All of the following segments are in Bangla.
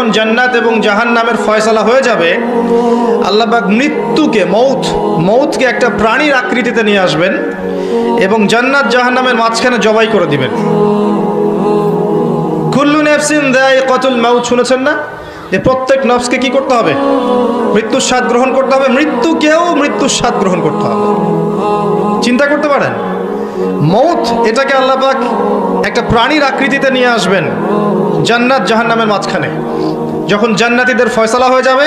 যখন জান্নাত এবং জাহান্নামের ফয়সালা হয়ে যাবে, আল্লাহ পাক মৃত্যুকে মৌতকে একটা প্রাণীর আকৃতিতে নিয়ে আসবেন এবং জান্নাত জাহান্নামের মাঝখানে জবাই করে দিবেন। কুল্লু নাফসিন যায়িকাতুল মাউত, শুনেছেন না যে প্রত্যেক নফসকে কি করতে হবে? মৃত্যুর স্বাদ গ্রহণ করতে হবে। মৃত্যুকেও মৃত্যুর স্বাদ গ্রহণ করতে হবে। চিন্তা করতে পারেন, মৌত এটাকে আল্লাহ পাক একটা প্রাণীর আকৃতিতে নিয়ে আসবেন জান্নাত জাহান্নামের মাঝখানে। যখন জান্নাতীদের ফয়সালা হয়ে যাবে,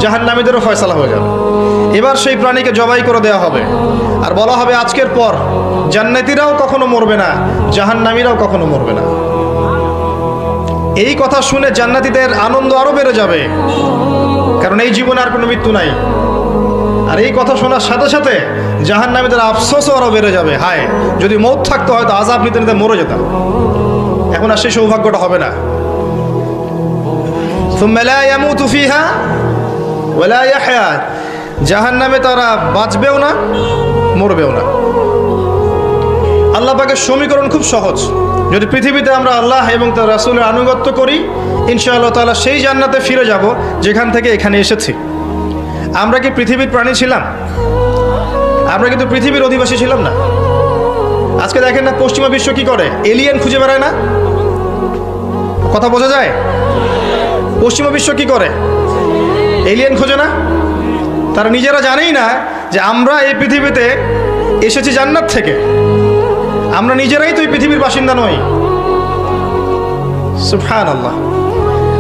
জাহান্নামীদেরও ফয়সালা হয়ে যাবে। এবার সেই প্রাণীকে জবাই করে দেওয়া হবে আর বলা হবে আজকের পর জান্নাতীরাও কখনো মরবে না, জাহান্নামীরাও কখনো মরবে না। এই কথা শুনে জান্নাতীদের আনন্দ আরো বেড়ে যাবে, কারণ এই জীবনে আর কোনো মৃত্যু নাই। আর এই কথা শোনার সাথে সাথে জাহান্নামীদের আফসোসও আরো বেড়ে যাবে, হায় যদি মৌত থাকতো হয়তো আযাব নিতে নিতে মরে যেতাম। এখন আর সেই সৌভাগ্যটা হবে না। সুম্মা লা ইয়ামুতু ফিহা ওয়া লা ইয়াহয়া, জাহান্নামে তারা বাঁচবেও না মরবেও না। আল্লাহ পাকের সমীকরণ খুব সহজ। যদি পৃথিবীতে আমরা আল্লাহ এবং তার রাসূলের আনুগত্য করি, ইনশাআল্লাহ তাআলা সেই জান্নাতে ফিরে যাব যেখান থেকে এখানে এসেছি। আমরা কি পৃথিবীর প্রাণী ছিলাম? আমরা কিন্তু পৃথিবীর অধিবাসী ছিলাম না। আজকে দেখেন না পশ্চিমা বিশ্ব কি করে, এলিয়েন খুঁজে বেড়ায় না? কথা বোঝা যায়? পশ্চিমা বিশ্ব কি করে? এলিয়েন খোঁজে না? তারা নিজেরা জানেই না যে আমরা এই পৃথিবীতে এসেছি জান্নাত থেকে। আমরা নিজেরাই তো এই পৃথিবীর বাসিন্দা নই। সুবহানাল্লাহ।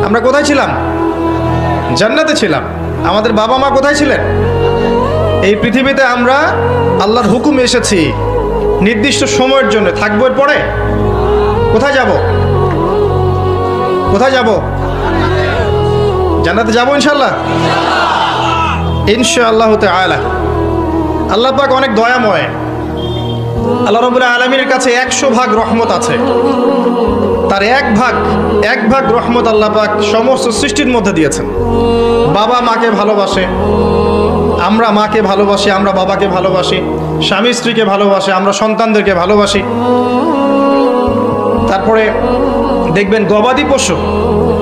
আমরা কোথায় ছিলাম? জান্নাতে ছিলাম। আমাদের বাবা মা কোথায় ছিলেন? এই পৃথিবীতে আমরা আল্লাহর হুকুম এসেছি নির্দিষ্ট সময়ের জন্য, থাকবো। এর পরে কোথায় যাব? কোথায় যাব? জান্নাতে যাব ইনশাআল্লাহ। ইনশাআল্লাহ তাআলা। আল্লাহ পাক অনেক দয়াময়। আল্লাহ রাব্বুল আলামিনের কাছে 100 ভাগ রহমত আছে। তার এক ভাগ রহমত আল্লাহ পাক সমস্ত সৃষ্টির মধ্যে দিয়েছেন। বাবা মাকে ভালোবাসে, আমরা মাকে ভালোবাসি, আমরা বাবাকে ভালোবাসি, স্বামী স্ত্রীকে ভালোবাসে, আমরা সন্তানদেরকে ভালোবাসি। তারপরে দেখবেন গবাদি পশু,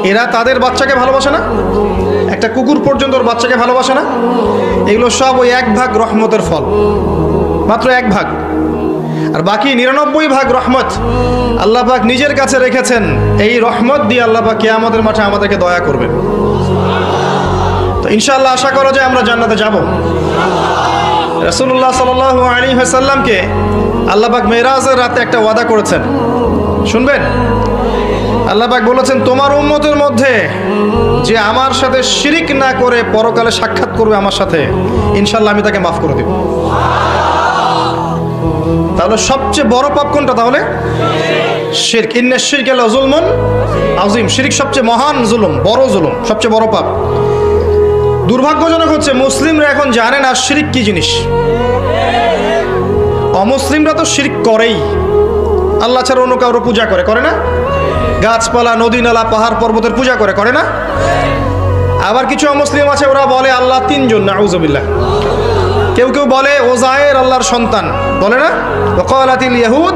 এরা তাদের বাচ্চাকে ভালোবাসে না? একটা কুকুর পর্যন্ত ওর বাচ্চাকে ভালোবাসে না? এগুলো সব ওই 1 ভাগ রহমতের ফল, মাত্র 1 ভাগ। আর বাকি 99 ভাগ রহমত আল্লাহ পাক নিজের কাছে রেখেছেন। এই রহমত দিয়ে আল্লাহ পাক কিয়ামতের মাঠে আমাদেরকে দয়া করবেন। তো ইনশাআল্লাহ আশা করা যায় আমরা জান্নাতে যাব। রাসূলুল্লাহ সাল্লাল্লাহু আলাইহি ওয়াসাল্লামকে আল্লাহ পাক মেরাজের রাতে একটা ওয়াদা করেছেন, শুনবেন? আল্লাহ পাক বলেছেন, তোমার উম্মতের মধ্যে যে আমার সাথে শিরিক না করে পরকালে সাক্ষাৎ করবে আমার সাথে, ইনশাআল্লাহ আমি তাকে মাফ করে দেব। তাহলে সবচেয়ে বড় পাপ কোনটা? তাহলে শিরক। ইন্নাশ শিরকা লাযুলমুন আযীম। শিরক সবচেয়ে মহান জুলুম, বড় জুলুম, সবচেয়ে বড় পাপ। দুর্ভাগ্যজনক হচ্ছে মুসলিমরা এখন জানে না শিরক কি জিনিস। অমুসলিমরা তো শিরক করেই, আল্লাহ ছাড়া অন্য কারো পূজা করে না? গাছপালা, নদী নালা, পাহাড় পর্বতের পূজা করে না? আবার কিছু অমুসলিম আছে, ওরা বলে আল্লাহ 3 জন, নাউযুবিল্লাহ। কেউ কেউ বলে ওজায়ের আল্লাহর সন্তান, বলে না? ওয়াকালাতিল ইয়াহুদ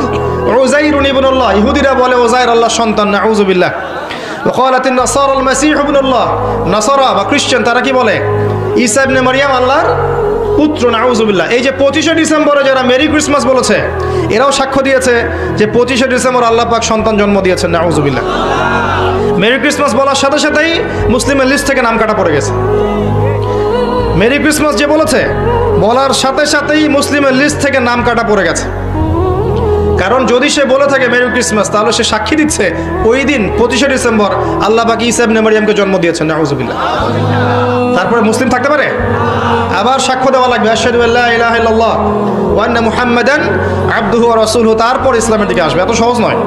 উযাইরুন ইবনুল্লাহ, ইহুদিরা বলে ওজায়ের আল্লাহর সন্তান, নাউযুবিল্লাহ। ওয়াকালাতিন নাসারাল মাসীহ ইবনুল্লাহ, নাসারা বা খ্রিস্টান তারা কি বলে? ঈসা ইবনে মারইয়াম আল্লাহর পুত্র, নাউযুবিল্লাহ। এই যে 25শে ডিসেম্বরে যারা মেরি ক্রিসমাস বলেছে, এরাও সাক্ষ্য দিয়েছে যে 25শে ডিসেম্বর আল্লাহ পাক সন্তান জন্ম দিয়েছেন, নাউযুবিল্লাহ। মেরি ক্রিসমাস বলার সাথে সাথেই মুসলিমের লিস্ট থেকে নাম কাটা পড়ে গেছে। মেরি ক্রিসমাস যে বলেছে, বলার সাথে সাথেই মুসলিমের লিস্ট থেকে নাম কাটা পড়ে গেছে। কারণ যদি সে বলে থাকে মেরি ক্রিসমাস, তাহলে সে সাক্ষী দিচ্ছে ওই দিন 25শে ডিসেম্বর আল্লাহ পাক ঈসা ইবনে মারইয়ামকে জন্ম দিয়েছেন, নাউযুবিল্লাহ। তারপরে মুসলিম থাকতে পারে? আবার সাক্ষ্য দেওয়া লাগবে, আশহাদু আল্লা ইলাহা ইল্লাল্লাহ ওয়া আন্না মুহাম্মাদান আবদুহু ওয়া রাসূলুহু, তারপর ইসলামের দিকে আসবে। এত সহজ নয়।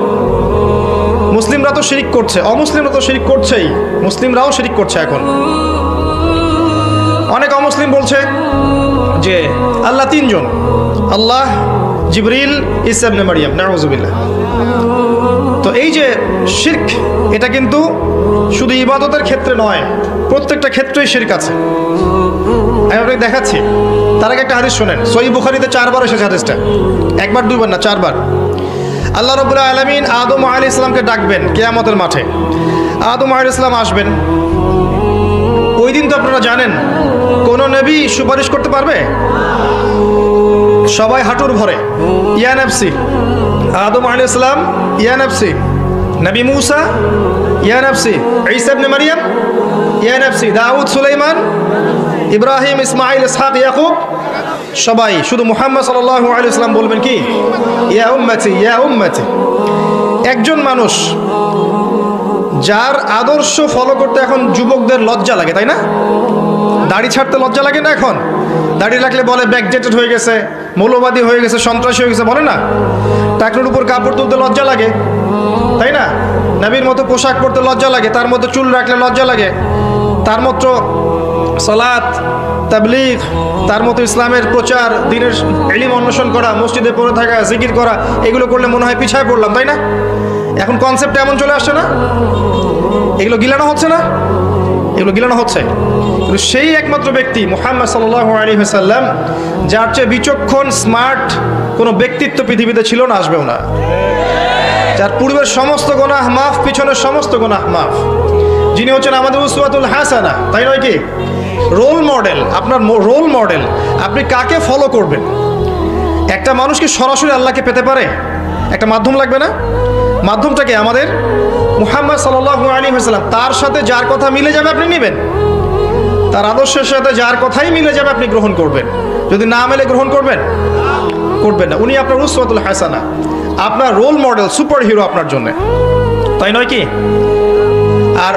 মুসলিমরা তো শিরক করছে, অমুসলিমরা তো শিরক করছেই, মুসলিমরাও শিরক করছে। এখন অনেক অমুসলিম বলছে যে আল্লাহ 3 জন, আল্লাহ, জিবরিল, ঈসা ইবনে মারইয়াম, নাউযুবিল্লাহ। তো এই যে শিরক, এটা কিন্তু শুধু ইবাদতের ক্ষেত্রে নয়, প্রত্যেকটা ক্ষেত্রেই শিরক আছে। আমি আপনাকে দেখাচ্ছি। তার আগে একটা হাদিস শোনেন। সহিহ বুখারীতে 4 বার এসেছে হাদিসটা, 1 বার 2 বার না, 4 বার। আল্লাহ রাব্বুল আলামিন আদম আলাইহিস সালামকে ডাকবেন কিয়ামতের মাঠে। আদম আলাইহিস সালাম আসবেন। ওই দিন তো আপনারা জানেন কোন নবী সুপারিশ করতে পারবে? সবাই হাঁটুর ভরে ইয়া নাফসি। আদম আলাইহিস সালাম ইয়া নাফসি, নবী মূসা ইয়া নাফসি, ঈসা ইবনে মারইয়াম ইয়া নাফসি, দাউদ, সুলাইমান, ইব্রাহিম, ইসমাঈল, ইসহাক, ইয়াকুব, সবাই। শুধু মুহাম্মদ সাল্লাল্লাহু আলাইহি ওয়াসাল্লাম বলবেন কি ইয়া উম্মতি ইয়া উম্মতি। একজন মানুষ যার আদর্শ ফলো করতে এখন যুবকদের লজ্জা লাগে, তাই না? দাড়ি ছাড়তে লজ্জা লাগে না? এখন দাড়ি রাখলে বলে ব্যাকডেটেড হয়ে গেছে, মৌলবাদী হয়ে গেছে, সন্ত্রাসী হয়ে গেছে, বলে না? টাকনুর উপর কাপড় তুলতে লজ্জা লাগে, তাই না? নবীর মতো পোশাক পরতে লজ্জা লাগে, তার মতো চুল রাখলে লজ্জা লাগে, তার মতো সালাত, তাবলীগ, তার মতো ইসলামের প্রচার, দ্বীনের ইলম অন্বেষণ করা, মসজিদে পড়ে থাকা, জিকির করা, এগুলো করলে মনে হয় পিছায় পড়লাম, তাই না? এখন কনসেপ্ট এমন চলে আসছে না? এগুলো গিলানো হচ্ছে না? এগুলো গিলানো হচ্ছে। কিন্তু সেই একমাত্র ব্যক্তি মুহাম্মদ সাল্লাল্লাহু আলাইহি ওয়াসাল্লাম, যার চেয়ে বিচক্ষণ স্মার্ট কোনো ব্যক্তিত্ব পৃথিবীতে ছিল না, আসবেও না, যার পূর্বের সমস্ত গুনাহ মাফ, পিছনের সমস্ত গুনাহ মাফ, যিনি হচ্ছেন আমাদের উসওয়াতুল হাসানা, তাই নয় কি? Role model. আপনার রোল মডেল, আপনি কাকে ফলো করবেন? একটা মানুষ কি সরাসরি আল্লাহকে পেতে পারে? একটা মাধ্যম লাগবে না? মাধ্যমটাকে আমাদের মুহাম্মদ সাল্লাল্লাহু আলাইহি ওয়াসাল্লাম। তার সাথে যার কথা মিলে যাবে আপনি নেবেন, তার আদর্শের সাথে যার কথাই মিলে যাবে আপনি গ্রহণ করবেন। যদি না মেলে গ্রহণ করবেন না। উনি আপনার উসওয়াতুল হাসানা, আপনার রোল মডেল, সুপার হিরো আপনার জন্য, তাই নয় কি? আর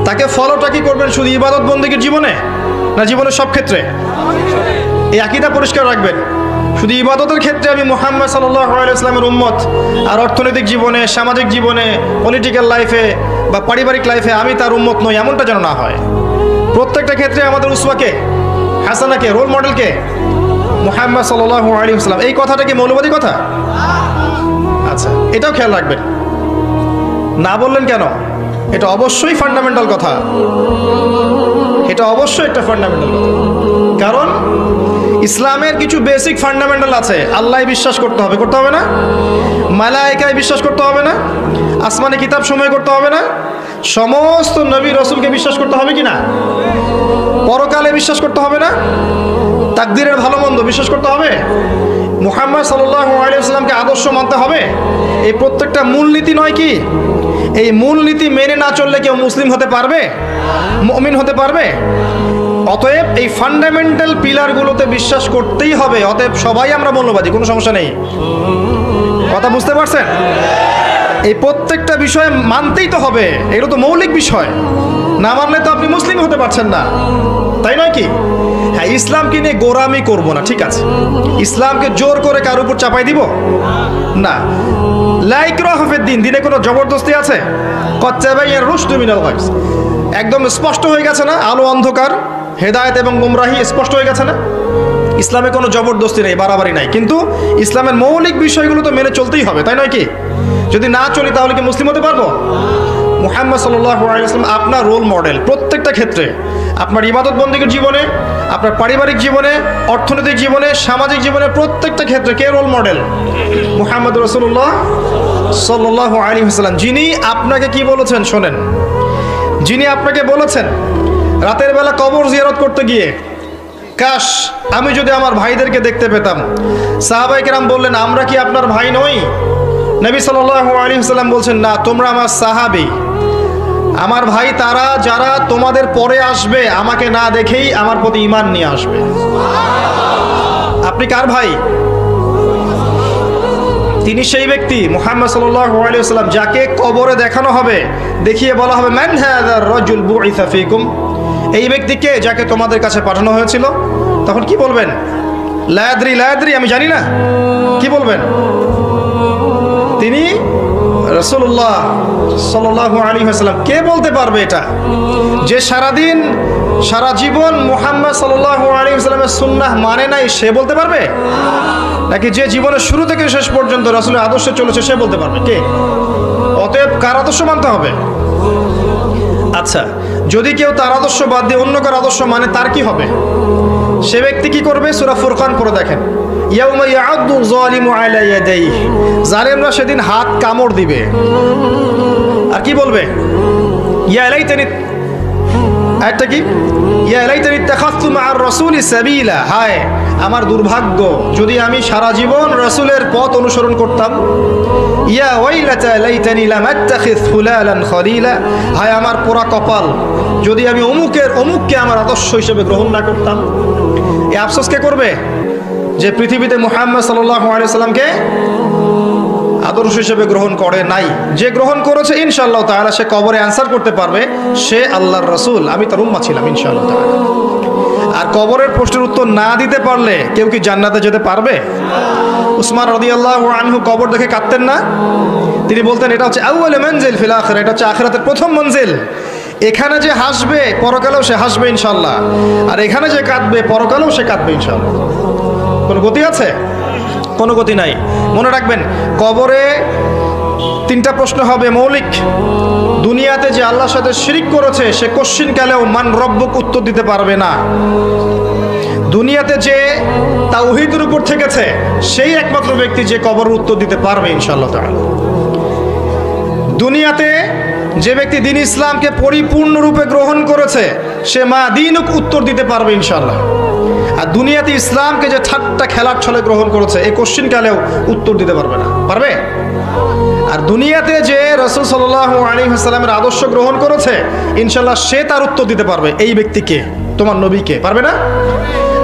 তাকে ফলোটা কি করবেন? শুধু ইবাদত বন্দেগীর জীবনে না জীবনের সব ক্ষেত্রে? এই আকীদা পরিষ্কার রাখবেন। শুধু ইবাদতের ক্ষেত্রে আমি মুহাম্মদ সাল্লাল্লাহু আলাইহি ওয়াসাল্লামের উম্মত, আর অর্থনৈতিক জীবনে, সামাজিক জীবনে, পলিটিক্যাল লাইফে বা পারিবারিক লাইফে আমি তার উম্মত নই, এমনটা যেন না হয়। প্রত্যেকটা ক্ষেত্রে আমাদের উসওয়াকে হাসানাকে, রোল মডেলকে মুহাম্মদ সাল্লাল্লাহু আলাইহি ওয়াসাল্লাম। এই কথাটা কি মৌলবাদী কথা? আচ্ছা, এটাও খেয়াল রাখবেন। না বললেন কেন? এটা অবশ্যই ফান্ডামেন্টাল কথা, এটা অবশ্যই একটা ফান্ডামেন্টাল কথা। কারণ ইসলামের কিছু বেসিক ফান্ডামেন্টাল আছে। আল্লাহ বিশ্বাস করতে হবে, করতে হবে না? মালায়েকায় বিশ্বাস করতে হবে না? আসমানি কিতাব সমূহে করতে হবে না? সমস্ত নবী রাসূলকে বিশ্বাস করতে হবে কি না? পরকালে বিশ্বাস করতে হবে না? তাকদীরের ভালো মন্দ বিশ্বাস করতে হবে? মুহাম্মদ সাল্লাল্লাহু আলাইহি ওয়াসাল্লামকে আদর্শ মানতে হবে। এই প্রত্যেকটা মূলনীতি নয় কি? এই মূলনীতি মেনে না চললে কেউ মুসলিম হতে পারবে, মুমিন হতে পারবে? অতএব এই ফান্ডামেন্টাল পিলারগুলোতে বিশ্বাস করতেই হবে। অতএব সবাই আমরা মৌলবাদী, কোনো সমস্যা নেই। কথা বুঝতে পারছেন? এই প্রত্যেকটা বিষয়ে মানতেই তো হবে, এগুলো তো মৌলিক বিষয়। না মানলে তো আপনি মুসলিম হতে পারছেন না, তাই নয় কি? হ্যাঁ, ইসলামকে নিয়ে গোরামি করব না, ঠিক আছে। ইসলামকে জোর করে কার উপর চাপাই দিব না। লা ইকরাহা ফিদ-দীন, দিনে কোনো জবরদস্তি আছে? ক্বাদ তাবায়্যানা রুশদু মিনাল গায়, একদম স্পষ্ট হয়ে গেছে না? আলো অন্ধকার, হেদায়েত এবং গুমরাহি স্পষ্ট হয়ে গেছে না? ইসলামে কোনো জবরদস্তি নেই, বাড়াবাড়ি নাই। কিন্তু ইসলামের মৌলিক বিষয়গুলো তো মেনে চলতেই হবে, তাই নয় কি? যদি না চলি তাহলে কি মুসলিম হতে পারবো? মুহাম্মদ সাল্লাল্লাহু আলাইহি ওয়াসাল্লাম আপনার রোল মডেল প্রত্যেকটা ক্ষেত্রে। আপনার ইবাদত বন্দেগীর জীবনে, আপনার পারিবারিক জীবনে, অর্থনৈতিক জীবনে, সামাজিক জীবনে, প্রত্যেকটা ক্ষেত্রে কে রোল মডেল? মুহাম্মদ রাসূলুল্লাহ সাল্লাল্লাহু আলাইহি ওয়াসাল্লাম। যিনি আপনাকে কি বলেছেন শোনেন। যিনি আপনাকে বলেছেন রাতের বেলা কবর জিয়ারত করতে গিয়ে, কাশ আমি যদি আমার ভাইদেরকে দেখতে পেতাম। সাহাবায়ে কেরাম বললেন, আমরা কি আপনার ভাই নই? নবী সাল্লাল্লাহু আলাইহি ওয়াসাল্লাম বলছেন, না, তোমরা আমার সাহাবী। আমার ভাই তারা যারা তোমাদের পরে আসবে, আমাকে না দেখেই আমার প্রতি ঈমান নিয়ে আসবে। আপনি কার ভাই? তিনি সেই ব্যক্তি মুহাম্মদ সাল্লাল্লাহু আলাইহি ওয়াসাল্লাম যাকে কবরে দেখানো হবে, দেখিয়ে বলা হবে, মান হাযার রাজুল বুইসা ফীকুম, এই ব্যক্তিকে যাকে তোমাদের কাছে পাঠানো হয়েছিল। তখন কি বলবেন? লা আদরি, লা আদরি, আমি জানি না। কি বলবেন? তিনি রাসূলুল্লাহ সাল্লাল্লাহু আলাইহি ওয়াসাল্লাম। কে বলতে পারবে এটা? যে সারাদিন সারা জীবন মুহাম্মদ সাল্লাল্লাহু আলাইহি ওয়াসাল্লামের সুন্নাহ মানে নাই, সে বলতে পারবে? নাকি যে জীবনের শুরু থেকে শেষ পর্যন্ত রাসূলের আদর্শে চলেছে সে বলতে পারবে? কে? অতএব কার আদর্শ মানতে হবে? আচ্ছা, যদি কেউ তার আদর্শ বাদ দিয়ে অন্য কার আদর্শ মানে, তার কি হবে? সে ব্যক্তি কি করবে? সূরা ফুরকান পড়ে দেখেন। ইয়াউমা ইয়া'আদ্দু যালিমু আলা ইয়াদাইহি, জালেমরা সেদিন হাত কামড় দিবে। আর কি বলবে? ইয়া লাইতানি, আরেকটা কি, ইয়া লাইতানি ইত্তাখাযতু মা'আর রাসূলি সাবিলা, হায় আমার দুর্ভাগ্য যদি আমি সারা জীবন রাসূলের পথ অনুসরণ করতাম। ইয়া ওয়াইলাতা লাইতানি লাম আত্তাখিয ফুলালান খলিলা, হায় আমার পোড়া কপাল যদি আমি অমুককে আমার আদর্শ হিসেবে গ্রহণ না করতাম। এই আফসোস কে করবে? যে পৃথিবীতে মুহাম্মদ সাল্লাল্লাহু আলাইহি সাল্লামকে আদর্শ হিসেবে গ্রহণ করে নাই। যে গ্রহণ করেছে ইনশাআল্লাহ তাআলা সে কবরে অ্যানসার করতে পারবে, সে আল্লাহর রাসূল, আমি তার উম্মাহ ছিলাম ইনশাআল্লাহ তাআলা। আর কবরের প্রশ্নের উত্তর না দিতে পারলে কেউ কি জান্নাতে যেতে পারবে? উসমান রাদিয়াল্লাহু আনহু কবর দেখে কাঁদতেন না? তিনি বলতেন এটা হচ্ছে আউয়াল মানজিল ফিল আখিরা, এটা হচ্ছে আখিরাতের প্রথম মঞ্জিল। এখানে যে হাসবে পরকালেও সে হাসবে ইনশাআল্লাহ, আর এখানে যে কাঁদবে পরকালেও সে কাঁদবে ইনশাআল্লাহ। কোনো গতি আছে? কোনো গতি নাই। মনে রাখবেন, কবরে তিনটা প্রশ্ন হবে মৌলিক। দুনিয়াতে যে আল্লাহর সাথে শিরিক করেছে সে কোশ্চিনকালেও মান রব্বুক উত্তর দিতে পারবে না। দুনিয়াতে যে তাওহীদের উপর থেকেছে সেই একমাত্র ব্যক্তি যে কবরের উত্তর দিতে পারবে ইনশাআল্লাহ তাআলা। দুনিয়াতে যে ব্যক্তি দ্বীন ইসলামকে পরিপূর্ণরূপে গ্রহণ করেছে সে মা দিনুক উত্তর দিতে পারবে ইনশাআল্লাহ। আর দুনিয়াতে ইসলামকে যে ঠাট্টা খেলার ছলে গ্রহণ করেছে এই কোশ্চিনকালেও উত্তর দিতে পারবে না, পারবে? আর দুনিয়াতে যে রাসূল সাল্লাল্লাহু আলাইহি ওয়াসাল্লামের আদর্শ গ্রহণ করেছে ইনশাআল্লাহ সে তার উত্তর দিতে পারবে, এই ব্যক্তিকে, তোমার নবীকে, পারবে না?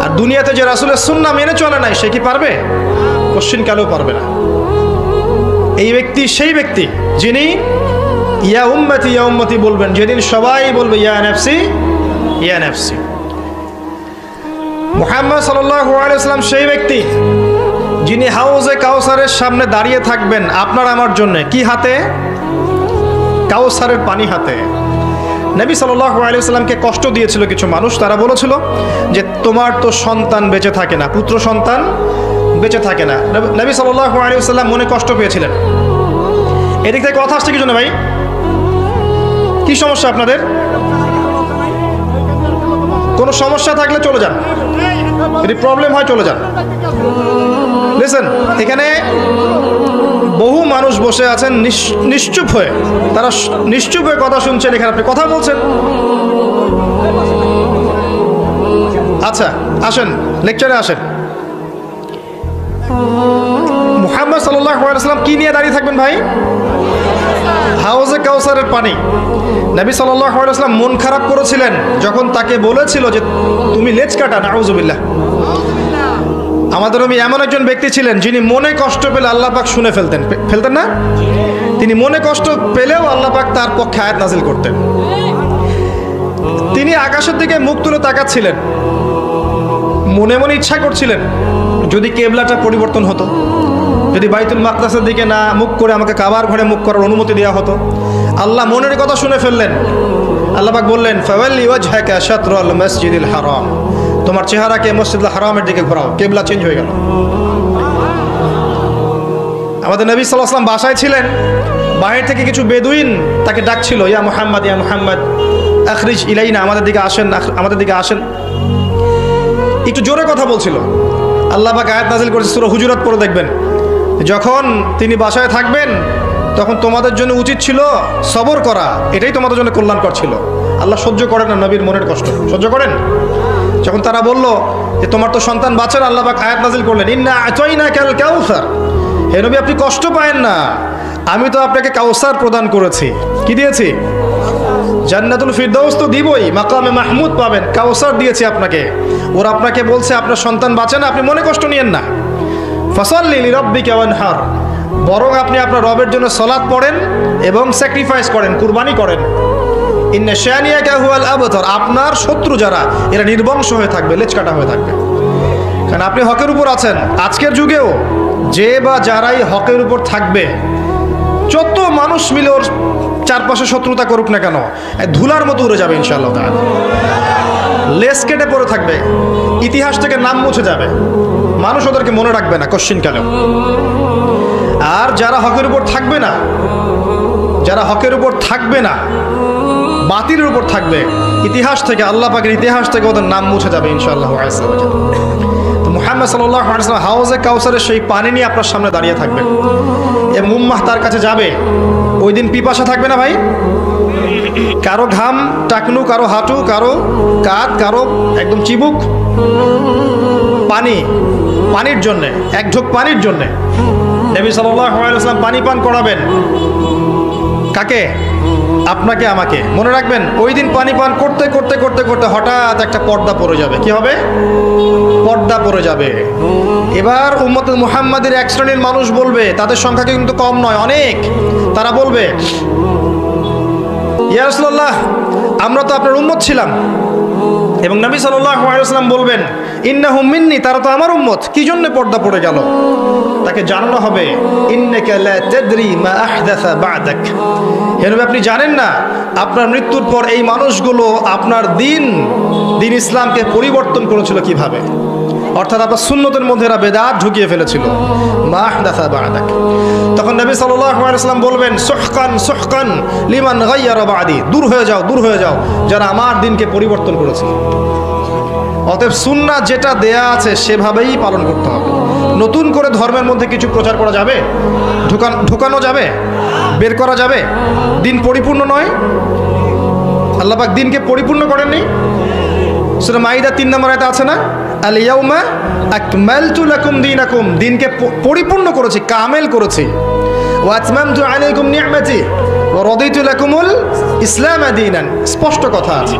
আর দুনিয়াতে যে রাসূলের সুন্নাহ মেনে চলে নাই সে কি পারবে? কোশ্চিনকালেও পারবে না। এই ব্যক্তি সেই ব্যক্তি যিনি ইয়া উম্মতি বলবেন, যেদিন সবাই বলবে ইয়া নাফসি ইয়া নাফসি। মুহাম্মদ সাল্লাল্লাহু আলাইহি ওয়াসাল্লাম সেই ব্যক্তি যিনি হাউজে কাউসারের সামনে দাঁড়িয়ে থাকবেন আপনার আমার জন্য, কি হাতে? কাউসারের পানি হাতে। নবী সাল্লাল্লাহু আলাইহি ওয়াসাল্লামকে কষ্ট দিয়েছিল কিছু মানুষ, তারা বলেছিল যে তোমার তো সন্তান বেঁচে থাকে না, পুত্র সন্তান বেঁচে থাকে না। নবী সাল্লাল্লাহু আলাইহি ওয়াসাল্লাম মনে কষ্ট পেয়েছিলেন। এদিক থেকে কথা আসছে কি জন্য ভাই? কি সমস্যা আপনাদের? কোনো সমস্যা থাকলে চলে যান, যদি প্রবলেম হয় চলে যান। লিসেন, এখানে বহু মানুষ বসে আছেন নিশ্চুপ হয়ে, তারা নিশ্চুপ হয়ে কথা শুনছেন, এখানে আপনি কথা বলছেন। আচ্ছা আসেন, লেকচারে আসেন। মুহাম্মদ সাল্লাল্লাহু আলাইহি ওয়াসাল্লাম কি নিয়ে দাঁড়িয়ে থাকবেন ভাই? হাউজে কাউসারের পানি। নবী সাল্লাল্লাহু আলাইহি ওয়াসাল্লাম মন খারাপ করেছিলেন যখন তাকে বলেছিল যে তুমি লেজ কাটা, নাউযুবিল্লাহ। আমাদের নবী এমন একজন ব্যক্তি ছিলেন যিনি মনে কষ্ট পেলে আল্লাহ পাক শুনে ফেলতেন না? তিনি মনে কষ্ট পেলেও আল্লাহ পাক তার পক্ষে আয়াত নাজিল করতেন। তিনি আকাশের দিকে মুখ তুলে তাকাচ্ছিলেন, মনে মনে ইচ্ছা করছিলেন যদি কিবলাটা পরিবর্তন হতো, যদি বাইতুল মাকদাসের দিকে না মুখ করে আমাকে কাবার ঘরে মুখ করার অনুমতি দেওয়া হতো। আল্লাহ মনের কথা শুনে ফেললেন। আল্লাহ পাক বললেন ফাওয়াল্লি ওয়াজহাকা শাতরাল মসজিদিল হারাম, তোমার চেহারাকে মসজিদুল হারামের দিকে ঘোরাও। কিবলা চেঞ্জ হয়ে গেল। আমাদের নবী সাল্লাল্লাহু আলাইহি ওয়াসাল্লাম বাসায় ছিলেন, বাহির থেকে কিছু বেদুইন তাকে ডাকছিল, ইয়া মুহাম্মদ ইয়া মুহাম্মদ আখরিজ ইলাইনা, আমাদের দিকে আসেন, আমাদের দিকে আসেন। একটু জোরে কথা বলছিল। আল্লাহ পাক আয়াত নাজিল করেছে, সূরা হুজুরাত পড়ে দেখবেন। যখন তিনি বাসায় থাকবেন তখন তোমাদের জন্য উচিত ছিল সবর করা, এটাই তোমাদের জন্য কল্যাণকর ছিল। আল্লাহ সহ্য করেন না নবীর মনের কষ্ট, সহ্য করেন। যখন তারা বলল যে তোমার তো সন্তান বাঁচে না, আল্লাহ পাক আয়াত নাজিল করলেন ইন্না আতাইনাকাল কাউসার, হে নবী আপনি কষ্ট পায়েন না, আমি তো আপনাকে কাউসার প্রদান করেছি। কি দিয়েছি? জান্নাতুল ফিরদাউস তো দিবই, মাকামে মাহমুদ পাবেন, কাউসার দিয়েছি আপনাকে। ওরা আপনাকে বলছে আপনার সন্তান বাঁচে না, আপনি মনে কষ্ট নিয়েন না। ফাসাল্লি লিরাব্বিকা ওয়ানহার, বরং আপনি আপনার রবের জন্য সালাত পড়েন এবং স্যাক্রিফাইস করেন, কুরবানি করেন। ইন্না শানিয়াকা হুয়াল আবতার, আপনার শত্রু যারা এরা নির্বংশ হয়ে থাকবে, লেজ কাটা হয়ে থাকবে। কারণ আপনি হকের উপর আছেন। আজকের যুগেও যে বা যারাই হকের উপর থাকবে, যত মানুষ মিলে ওর চারপাশে শত্রুতা করুক না কেন, ধুলার মতো উড়ে যাবে ইনশাআল্লাহ তাআলা। লেজ কেটে পড়ে থাকবে, ইতিহাস থেকে নাম মুছে যাবে, মানুষ ওদেরকে মনে রাখবে না কোশ্চিনকালেও। আর যারা হকের উপর থাকবে না, যারা হকের উপর থাকবে না, বাতিলের উপর থাকবে, ইতিহাস থেকে, আল্লাহ পাকের ইতিহাস থেকে ওদের নাম মুছে যাবে ইনশাআল্লাহ। তো মুহাম্মদ সাল্লাল্লাহু আলাইহি ওয়াসাল্লাম হাউজে কাউসারের সেই পানি নিয়ে আপনার সামনে দাঁড়িয়ে থাকবেন। এ মুম্মাহ তার কাছে যাবে, ওই দিন পিপাসা থাকবে না ভাই? কারো ঘাম টাকনু, কারো হাঁটু, কারো কাঁধ, কারো একদম চিবুক পানির জন্যে, এক ঢোক পানির জন্যে নবী সাল্লাল্লাহু আলাইহি ওয়াসাল্লাম পানি পান করাবেন। কাকে? আপনাকে, আমাকে। মনে রাখবেন, ওই দিন পানি পান করতে করতে করতে করতে হঠাৎ একটা পর্দা পড়ে যাবে। কি হবে? পর্দা পড়ে যাবে। এবার উম্মতে মুহাম্মাদের এক শ্রেণীর মানুষ বলবে, তাদের সংখ্যা কিন্তু কম নয়, অনেক। তারা বলবে, ইয়া রাসূলুল্লাহ, আমরা তো আপনার উম্মত ছিলাম। এবং নবী সাল্লাল্লাহু আলাইহি ওয়াসাল্লাম বলবেন, ইন্নাহুম মিন্নি, তারা তো আমার উম্মত, কি জন্য পর্দা পড়ে গেল? তাকে জানানো হবে, ইন্নাকা লা তাদরি মা আহদাসা বা'দাক। হে নবী, আপনি জানেন না আপনার মৃত্যুর পর এই মানুষগুলো আপনার দিন ইসলামকে পরিবর্তন করেছিল কিভাবে। অর্থাৎ আপনার সুন্নতের মধ্যে এরা বেদাত ঢুকিয়ে ফেলেছিল। মা আহদাসা বা'দাক। তখন নবী সাল্লাল্লাহু আলাইহি ওয়াসাল্লাম বলবেন, সুহকান সুহকান লিমান গায়্যারা বা'দি, দূর হয়ে যাও, দূর হয়ে যাও যারা আমার দিনকে পরিবর্তন করেছে। অতএব সুন্নাহ যেটা দেয়া আছে সেভাবেই পালন করতে হবে। নতুন করে ধর্মের মধ্যে কিছু প্রচার করা যাবে? ঢোকানো যাবে? বের করা যাবে? দিন পরিপূর্ণ নয়। আল্লাহ পাক দিনকে পরিপূর্ণ করেননি। সূরা মাইদা ৩ নম্বর আয়াতে আছে না, আল ইয়াউমা আকমালতু লাকুম দীনাকুম, দিনকে পরিপূর্ণ করেছি, কামেল করেছি। ওয়া আতমামতু আলাইকুম নি'মাতি ওয়া রাদিতু লাকুমুল ইসলাম দীনান, স্পষ্ট কথা আছে।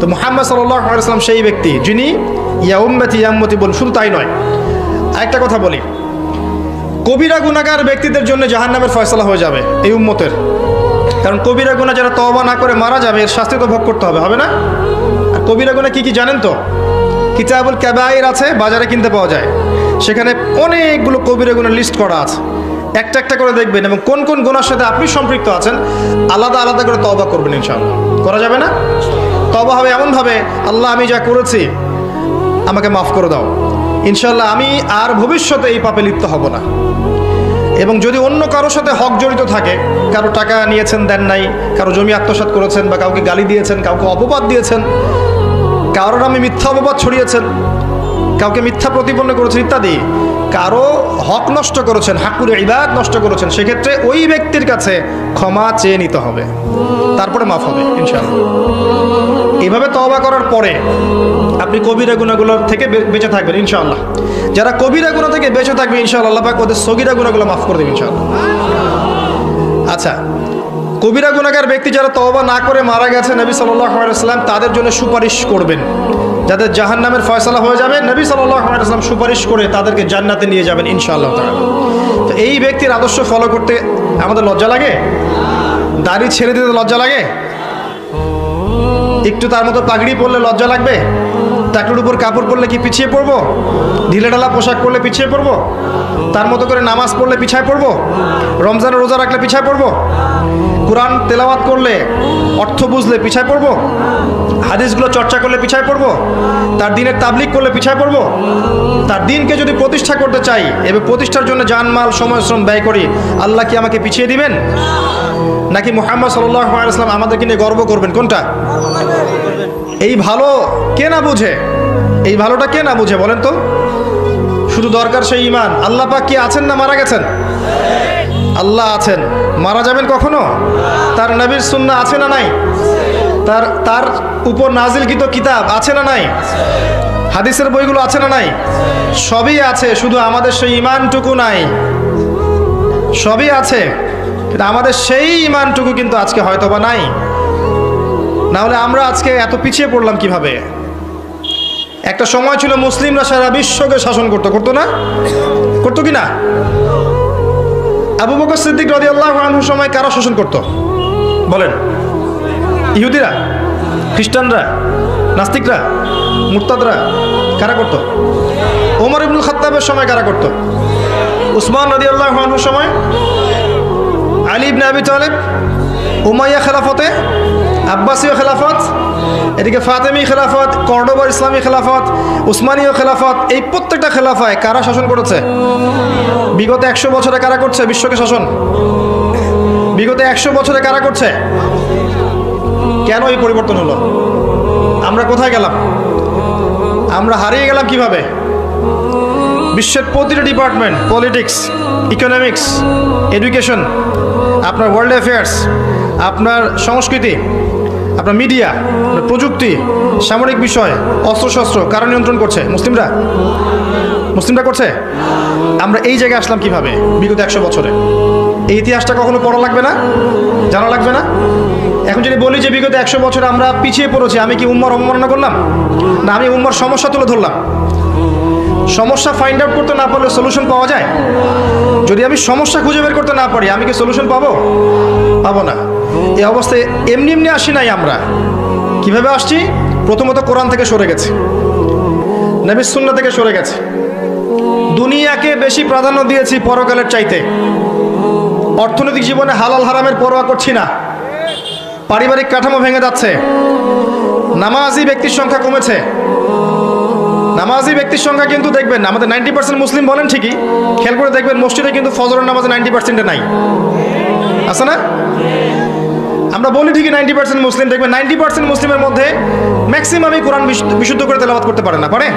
তো মুহাম্মদ সাল্লাল্লাহু আলাইহি ওয়াসাল্লাম সেই ব্যক্তি যিনি ইয়া উম্মতি ইয়া উম্মতি বলেন। শুধু তাই নয়, আরেকটা কথা বলি, কবিরা গুনাহগার ব্যক্তিদের জন্য জাহান্নামের ফয়সালা হয়ে যাবে এই উম্মতের। কারণ কবিরা গুনাহ যারা তওবা না করে মারা যাবে, এর শাস্তি তো ভোগ করতে হবে, হবে না? আর কবিরা গুনাহ কি কি জানেন তো? কিতাবুল কাবায়ের আছে, বাজারে কিনতে পাওয়া যায়। সেখানে অনেকগুলো কবিরা গুনাহ লিস্ট করা আছে। একটা একটা করে দেখবেন এবং কোন কোন গুনাহের সাথে আপনি সম্পৃক্ত আছেন আলাদা আলাদা করে তওবা করবেন ইনশাআল্লাহ। করা যাবে না? তওবা হবে এমনভাবে, আল্লাহ আমি যা করেছি আমাকে মাফ করে দাও, ইনশাআল্লাহ আমি আর ভবিষ্যতে এই পাপে লিপ্ত হব না। এবং যদি অন্য কারোর সাথে হক জড়িত থাকে, কারো টাকা নিয়েছেন দেন নাই, কারো জমি আত্মসাৎ করেছেন, বা কাউকে গালি দিয়েছেন, কাউকে অপবাদ দিয়েছেন, কারোর নামে মিথ্যা অপবাদ ছড়িয়েছেন, কাউকে মিথ্যা প্রতিপন্ন করেছেন ইত্যাদি, কারো হক নষ্ট করেছেন, হাকুর ইবাদ নষ্ট করেছেন, সেক্ষেত্রে ওই ব্যক্তির কাছে ক্ষমা চেয়ে নিতে হবে, তারপরে মাফ হবে ইনশাআল্লাহ। এভাবে তওবা করার পরে আপনি কবিরা গুনাহগুলোর থেকে বেঁচে থাকবেন ইনশাআল্লাহ। যারা কবিরা গুনাহ থেকে বেঁচে থাকবে ইনশাআল্লাহ, আল্লাহ পাক ওদের সগীরা গুনাহগুলো মাফ করে দেবেন ইনশাআল্লাহ। আচ্ছা, কবিরা গুনাহগার ব্যক্তি যারা তওবা না করে মারা গেছে, নবী সাল্লাল্লাহু আলাইহি ওয়াসাল্লাম তাদের জন্য সুপারিশ করবেন। যাদের জাহান্নামের ফয়সালা হয়ে যাবে, নবী সাল্লাল্লাহু আলাইহি ওয়াসাল্লাম সুপারিশ করে তাদেরকে জান্নাতে নিয়ে যাবেন ইনশাআল্লাহ তাআলা। তো এই ব্যক্তির আদর্শ ফলো করতে আমাদের লজ্জা লাগে? দাড়ি ছেড়ে দিতে লজ্জা লাগে? একটু তার মতো পাগড়ি পরলে লজ্জা লাগবে? টাকলুর উপর কাপড় পরলে কি পিছিয়ে পড়বো? ঢিলেঢালা পোশাক পরলে পিছিয়ে পড়বো? তার মতো করে নামাজ পড়লে পিছিয়ে পড়বো? রমজানের রোজা রাখলে পিছিয়ে পড়বো? কোরআন তেলাওয়াত করলে, অর্থ বুঝলে পিছিয়ে পড়বো? হাদিসগুলো চর্চা করলে পিছিয়ে পড়বো? তার দিনের তাবলিগ করলে পিছিয়ে পড়বো? তার দিনকে যদি প্রতিষ্ঠা করতে চাই এবং প্রতিষ্ঠার জন্য জানমাল সময় শ্রম ব্যয় করি, আল্লাহ কি আমাকে পিছিয়ে দিবেন? নাকি মুহাম্মদ সাল্লাল্লাহু আলাইহি ওয়াসাল্লাম আমাদেরকে নিয়ে গর্ব করবেন? কোনটা? এই ভালো কে না বুঝে? এই ভালোটা কে না বুঝে বলেন তো? শুধু দরকার সেই ঈমান। আল্লাহ পাক কি আছেন না মারা গেছেন? আল্লাহ আছেন। মারা যাবেন কখনো? তার নবীর সুন্নাহ আছে না নাই? তার উপর নাজিলকৃত কিতাব আছে না নাই? হাদিসের বইগুলো আছে না নাই? সবই আছে, শুধু আমাদের সেই ঈমানটুকু নাই। সবই আছে, কিন্তু আমাদের সেই ঈমানটুকু কিন্তু আজকে হয়তোবা নাই। না হলে আমরা আজকে এত পিছিয়ে পড়লাম কিভাবে? একটা সময় ছিল মুসলিমরা সারা বিশ্বকে শাসন করতো না? করতো কি না? আবু বকর সিদ্দিক রাদিয়াল্লাহু আনহুর সময় কারা শাসন করতো বলেন? ইহুদিরা, খ্রিস্টানরা, নাস্তিকরা, মুরতাদরা? কারা করতো? ওমর ইবনুল খাত্তাবের সময় কারা করতো? উসমান রাদিয়াল্লাহু আনহুর সময়? আলী ইবনে আবি তালেব? উমাইয়া খেলাফতে, আব্বাসীয় খেলাফত, এদিকে ফাতেমি খেলাফত, কর্ডোবার ইসলামী খেলাফত, উসমানীয় খেলাফত, এই প্রত্যেকটা খেলাফায় কারা শাসন করেছে? বিগত 100 বছরে কারা করছে বিশ্বকে শাসন? বিগত 100 বছরে কারা করছে? কেন এই পরিবর্তন হলো? আমরা কোথায় গেলাম? আমরা হারিয়ে গেলাম কিভাবে? বিশ্বের প্রতিটি ডিপার্টমেন্ট, পলিটিক্স, ইকোনমিক্স, এডুকেশন, আপনার ওয়ার্ল্ড অ্যাফেয়ার্স, আপনার সংস্কৃতি, আপনার মিডিয়া, প্রযুক্তি, সামরিক বিষয়, অস্ত্রশস্ত্র কারা নিয়ন্ত্রণ করছে? মুসলিমরা করছে। আমরা এই জায়গায় আসলাম কিভাবে বিগত 100 বছরে? এই ইতিহাসটা কখনো পড়া লাগবে না, জানা লাগবে না? এখন যদি বলি যে বিগত 100 বছরে আমরা পিছিয়ে পড়েছি, আমি কি উম্মার অবমাননা করলাম? না, আমি উম্মার সমস্যা তুলে ধরলাম। সমস্যা ফাইন্ড আউট করতে না পারলে সলিউশন পাওয়া যায়? যদি আমি সমস্যা খুঁজে বের করতে না পারি, আমি কি সলিউশন পাবো না। এই অবস্থায় এমনি এমনি আসি নাই আমরা। কিভাবে আসছি? প্রথমত কোরআন থেকে সরে গেছে, নবীর সুন্নাহ থেকে সরে গেছে, দুনিয়াকে বেশি প্রাধান্য দিয়েছি পরকালের চাইতে, অর্থনৈতিক জীবনে হালাল হারামের পরোয়া করছি না, পারিবারিক কাঠামো ভেঙে যাচ্ছে, নামাজি ব্যক্তির সংখ্যা কমেছে। নামাজি ব্যক্তির সংখ্যা কিন্তু দেখবেন আমাদের 90% মুসলিম বলেন ঠিকই, খেয়াল করে দেখবেন মসজিদে কিন্তু ফজরের নামাজে 90% নাই, আছে না? আমরা বলি ঠিকই 90% মুসলিম, দেখবেন 90% মুসলিমের মধ্যে ম্যাক্সিমামই কোরআন বিশুদ্ধ করে তেলাওয়াত করতে পারে না, পারে?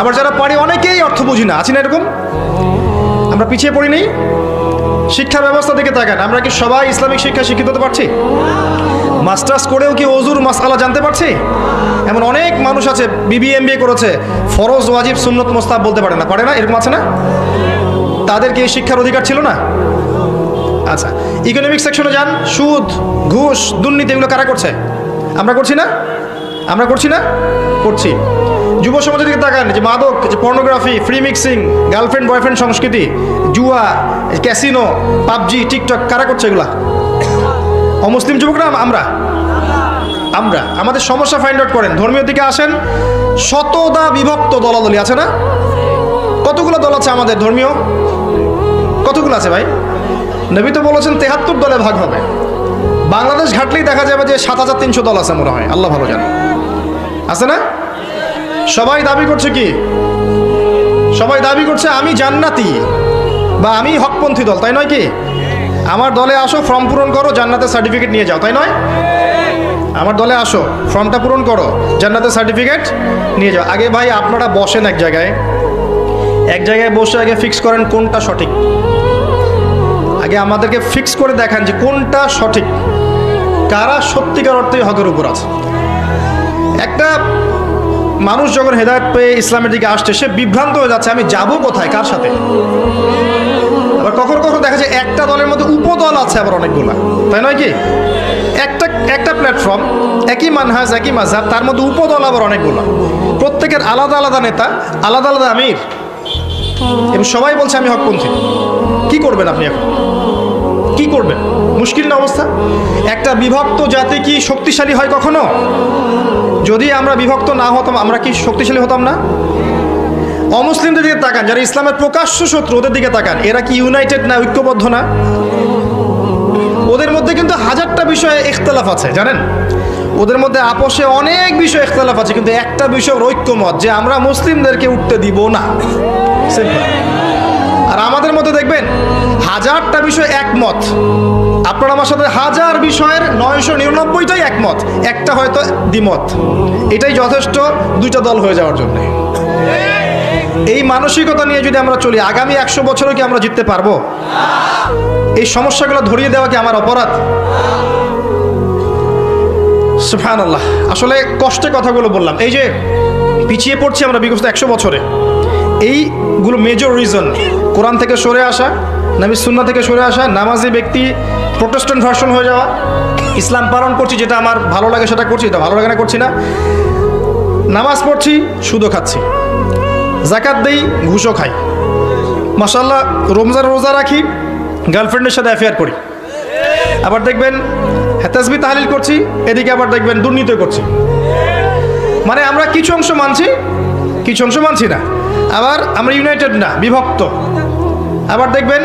আবার যারা পারে অনেকেই অর্থ বুঝি না, আছি না এরকম? আমরা পিছিয়ে পড়ি নেই। শিক্ষা ব্যবস্থা দিকে তাকান, আমরা কি সবাই ইসলামিক শিক্ষা শিক্ষিত হতে পারছি? মাস্টার্স করেও কি ওযুর মাসআলা জানতে পারছি? এমন অনেক মানুষ আছে BBA করেছে, ফরজ ওয়াজিব সুন্নত মোস্তাহাব বলতে পারে না, এরকম আছে না? তাদের কি এই শিক্ষার অধিকার ছিল না? আচ্ছা, ইকোনমিক সেকশনে যান, সুদ, ঘুষ, দুর্নীতি এগুলো কারা করছে? আমরা করছি না? করছি। যুব সমাজের দিকে তাকান, যে মাদক, যে pornography, free mixing, girlfriend boyfriend সংস্কৃতি, জুয়া, ক্যাসিনো, পাবজি, টিকটক কারা করছে এগুলা? অমুসলিম যুবকরা আমরা। আমাদের সমস্যা ফাইন্ড আউট করেন। ধর্মীয় দিকে আসেন, শতদা বিভক্ত দলাদলি আছে না? কতগুলো দল আছে আমাদের ধর্মীয়? কতগুলো আছে ভাই? নবী তো বলেছেন 73 দলে ভাগ হবে। বাংলাদেশ ঘাটলেই দেখা যাবে যে 7300 দল আছে মনে হয়, আল্লাহ ভালো জানে, আছে না? সবাই দাবি করছে কি? সবাই দাবি করছে আমি জান্নাতি বা আমি হকপন্থী দল, তাই নয় কি? আমার দলে আসো, ফর্ম পূরণ করো, জান্নাতের সার্টিফিকেট নিয়ে যাও, তাই নয়? আমার দলে আসো, ফর্মটা পূরণ করো, জান্নাতের সার্টিফিকেট নিয়ে যাও। আগে ভাই আপনারা বসেন এক জায়গায় বসে আগে ফিক্স করেন কোনটা সঠিক। আগে আমাদেরকে ফিক্স করে দেখান যে কোনটা সঠিক, কারা সত্যিকার অর্থে হকের উপর আছে। একটা মানুষ যখন হেদায়েত পেয়ে ইসলামের দিকে আসছে, সে বিভ্রান্ত হয়ে যাচ্ছে আমি যাব কোথায়, কার সাথে। আবার কখনো দেখা যায় একটা দলের মধ্যে উপদল আছে আবার অনেকগুলা, তাই নয় কি? একটা প্ল্যাটফর্ম, একই মানহাজ, একই মাযহাব, তার মধ্যে উপদল আবার অনেকগুলো, প্রত্যেকের আলাদা আলাদা নেতা, আলাদা আলাদা আমির, এবং সবাই বলছে আমি হকপন্থী। কি করবেন আপনি এখন? কি করবেন? মুশকিল না অবস্থা? একটা বিভক্ত জাতি কি শক্তিশালী হয় কখনো? যদি আমরা বিভক্ত না হতাম, আমরা কি শক্তিশালী হতাম না? অমুসলিমদের দিকে তাকান, যারা ইসলামের প্রকাশ্য শত্রু, ওদের দিকে তাকান, এরা কি ইউনাইটেড না, ঐক্যবদ্ধ না? ওদের মধ্যে কিন্তু হাজারটা বিষয়ে ইখতিলাফ আছে, জানেন? ওদের মধ্যে আপোষে অনেক বিষয় ইখতিলাফ আছে, কিন্তু একটা বিষয় ঐক্যমত, যে আমরা মুসলিমদেরকে উঠতে দিব না। আর আমাদের মধ্যে দেখবেন হাজারটা বিষয় একমত, আপনার আমার সাথে হাজার বিষয়ের 999টাই একমত, একটা হয়তো দ্বিমত। এটাই যথেষ্ট দুইটা দল হয়ে যাওয়ার জন্য। এই মানসিকতা নিয়ে যদি আমরা চলি, আগামী 100 বছরও কি আমরা জিততে পারবো? এই সমস্যাগুলো ধরিয়ে দেওয়া কি আমার অপরাধ? সুবহানাল্লাহ। আসলে কষ্টে কথাগুলো বললাম। এই যে পিছিয়ে পড়ছি আমরা বিগত 100 বছরে, এইগুলো মেজর রিজন। কোরআন থেকে সরে আসা, নবীর সুন্নাহ থেকে সরে আসা, নামাজি ব্যক্তি প্রোটেস্ট্যান্ট ভার্সন হয়ে যাওয়া, ইসলাম পালন করছি, যেটা আমার ভালো লাগে সেটা করছি, এটা ভালো লাগে না করছি না, নামাজ পড়ছি, সুদও খাচ্ছি, যাকাত দেই, ঘুষও খাই, মাশাআল্লাহ রমজান রোজা রাখি, গার্লফ্রেন্ডের সাথে অ্যাফেয়ার করি, আবার দেখবেন তাসবিহ তাহলিল করছি, এদিকে আবার দেখবেন দুর্নীতি করছি। মানে আমরা কিছু অংশ মানছি, কিছু অংশ মানছি না। আবার আমরা ইউনাইটেড না, বিভক্ত। আবার দেখবেন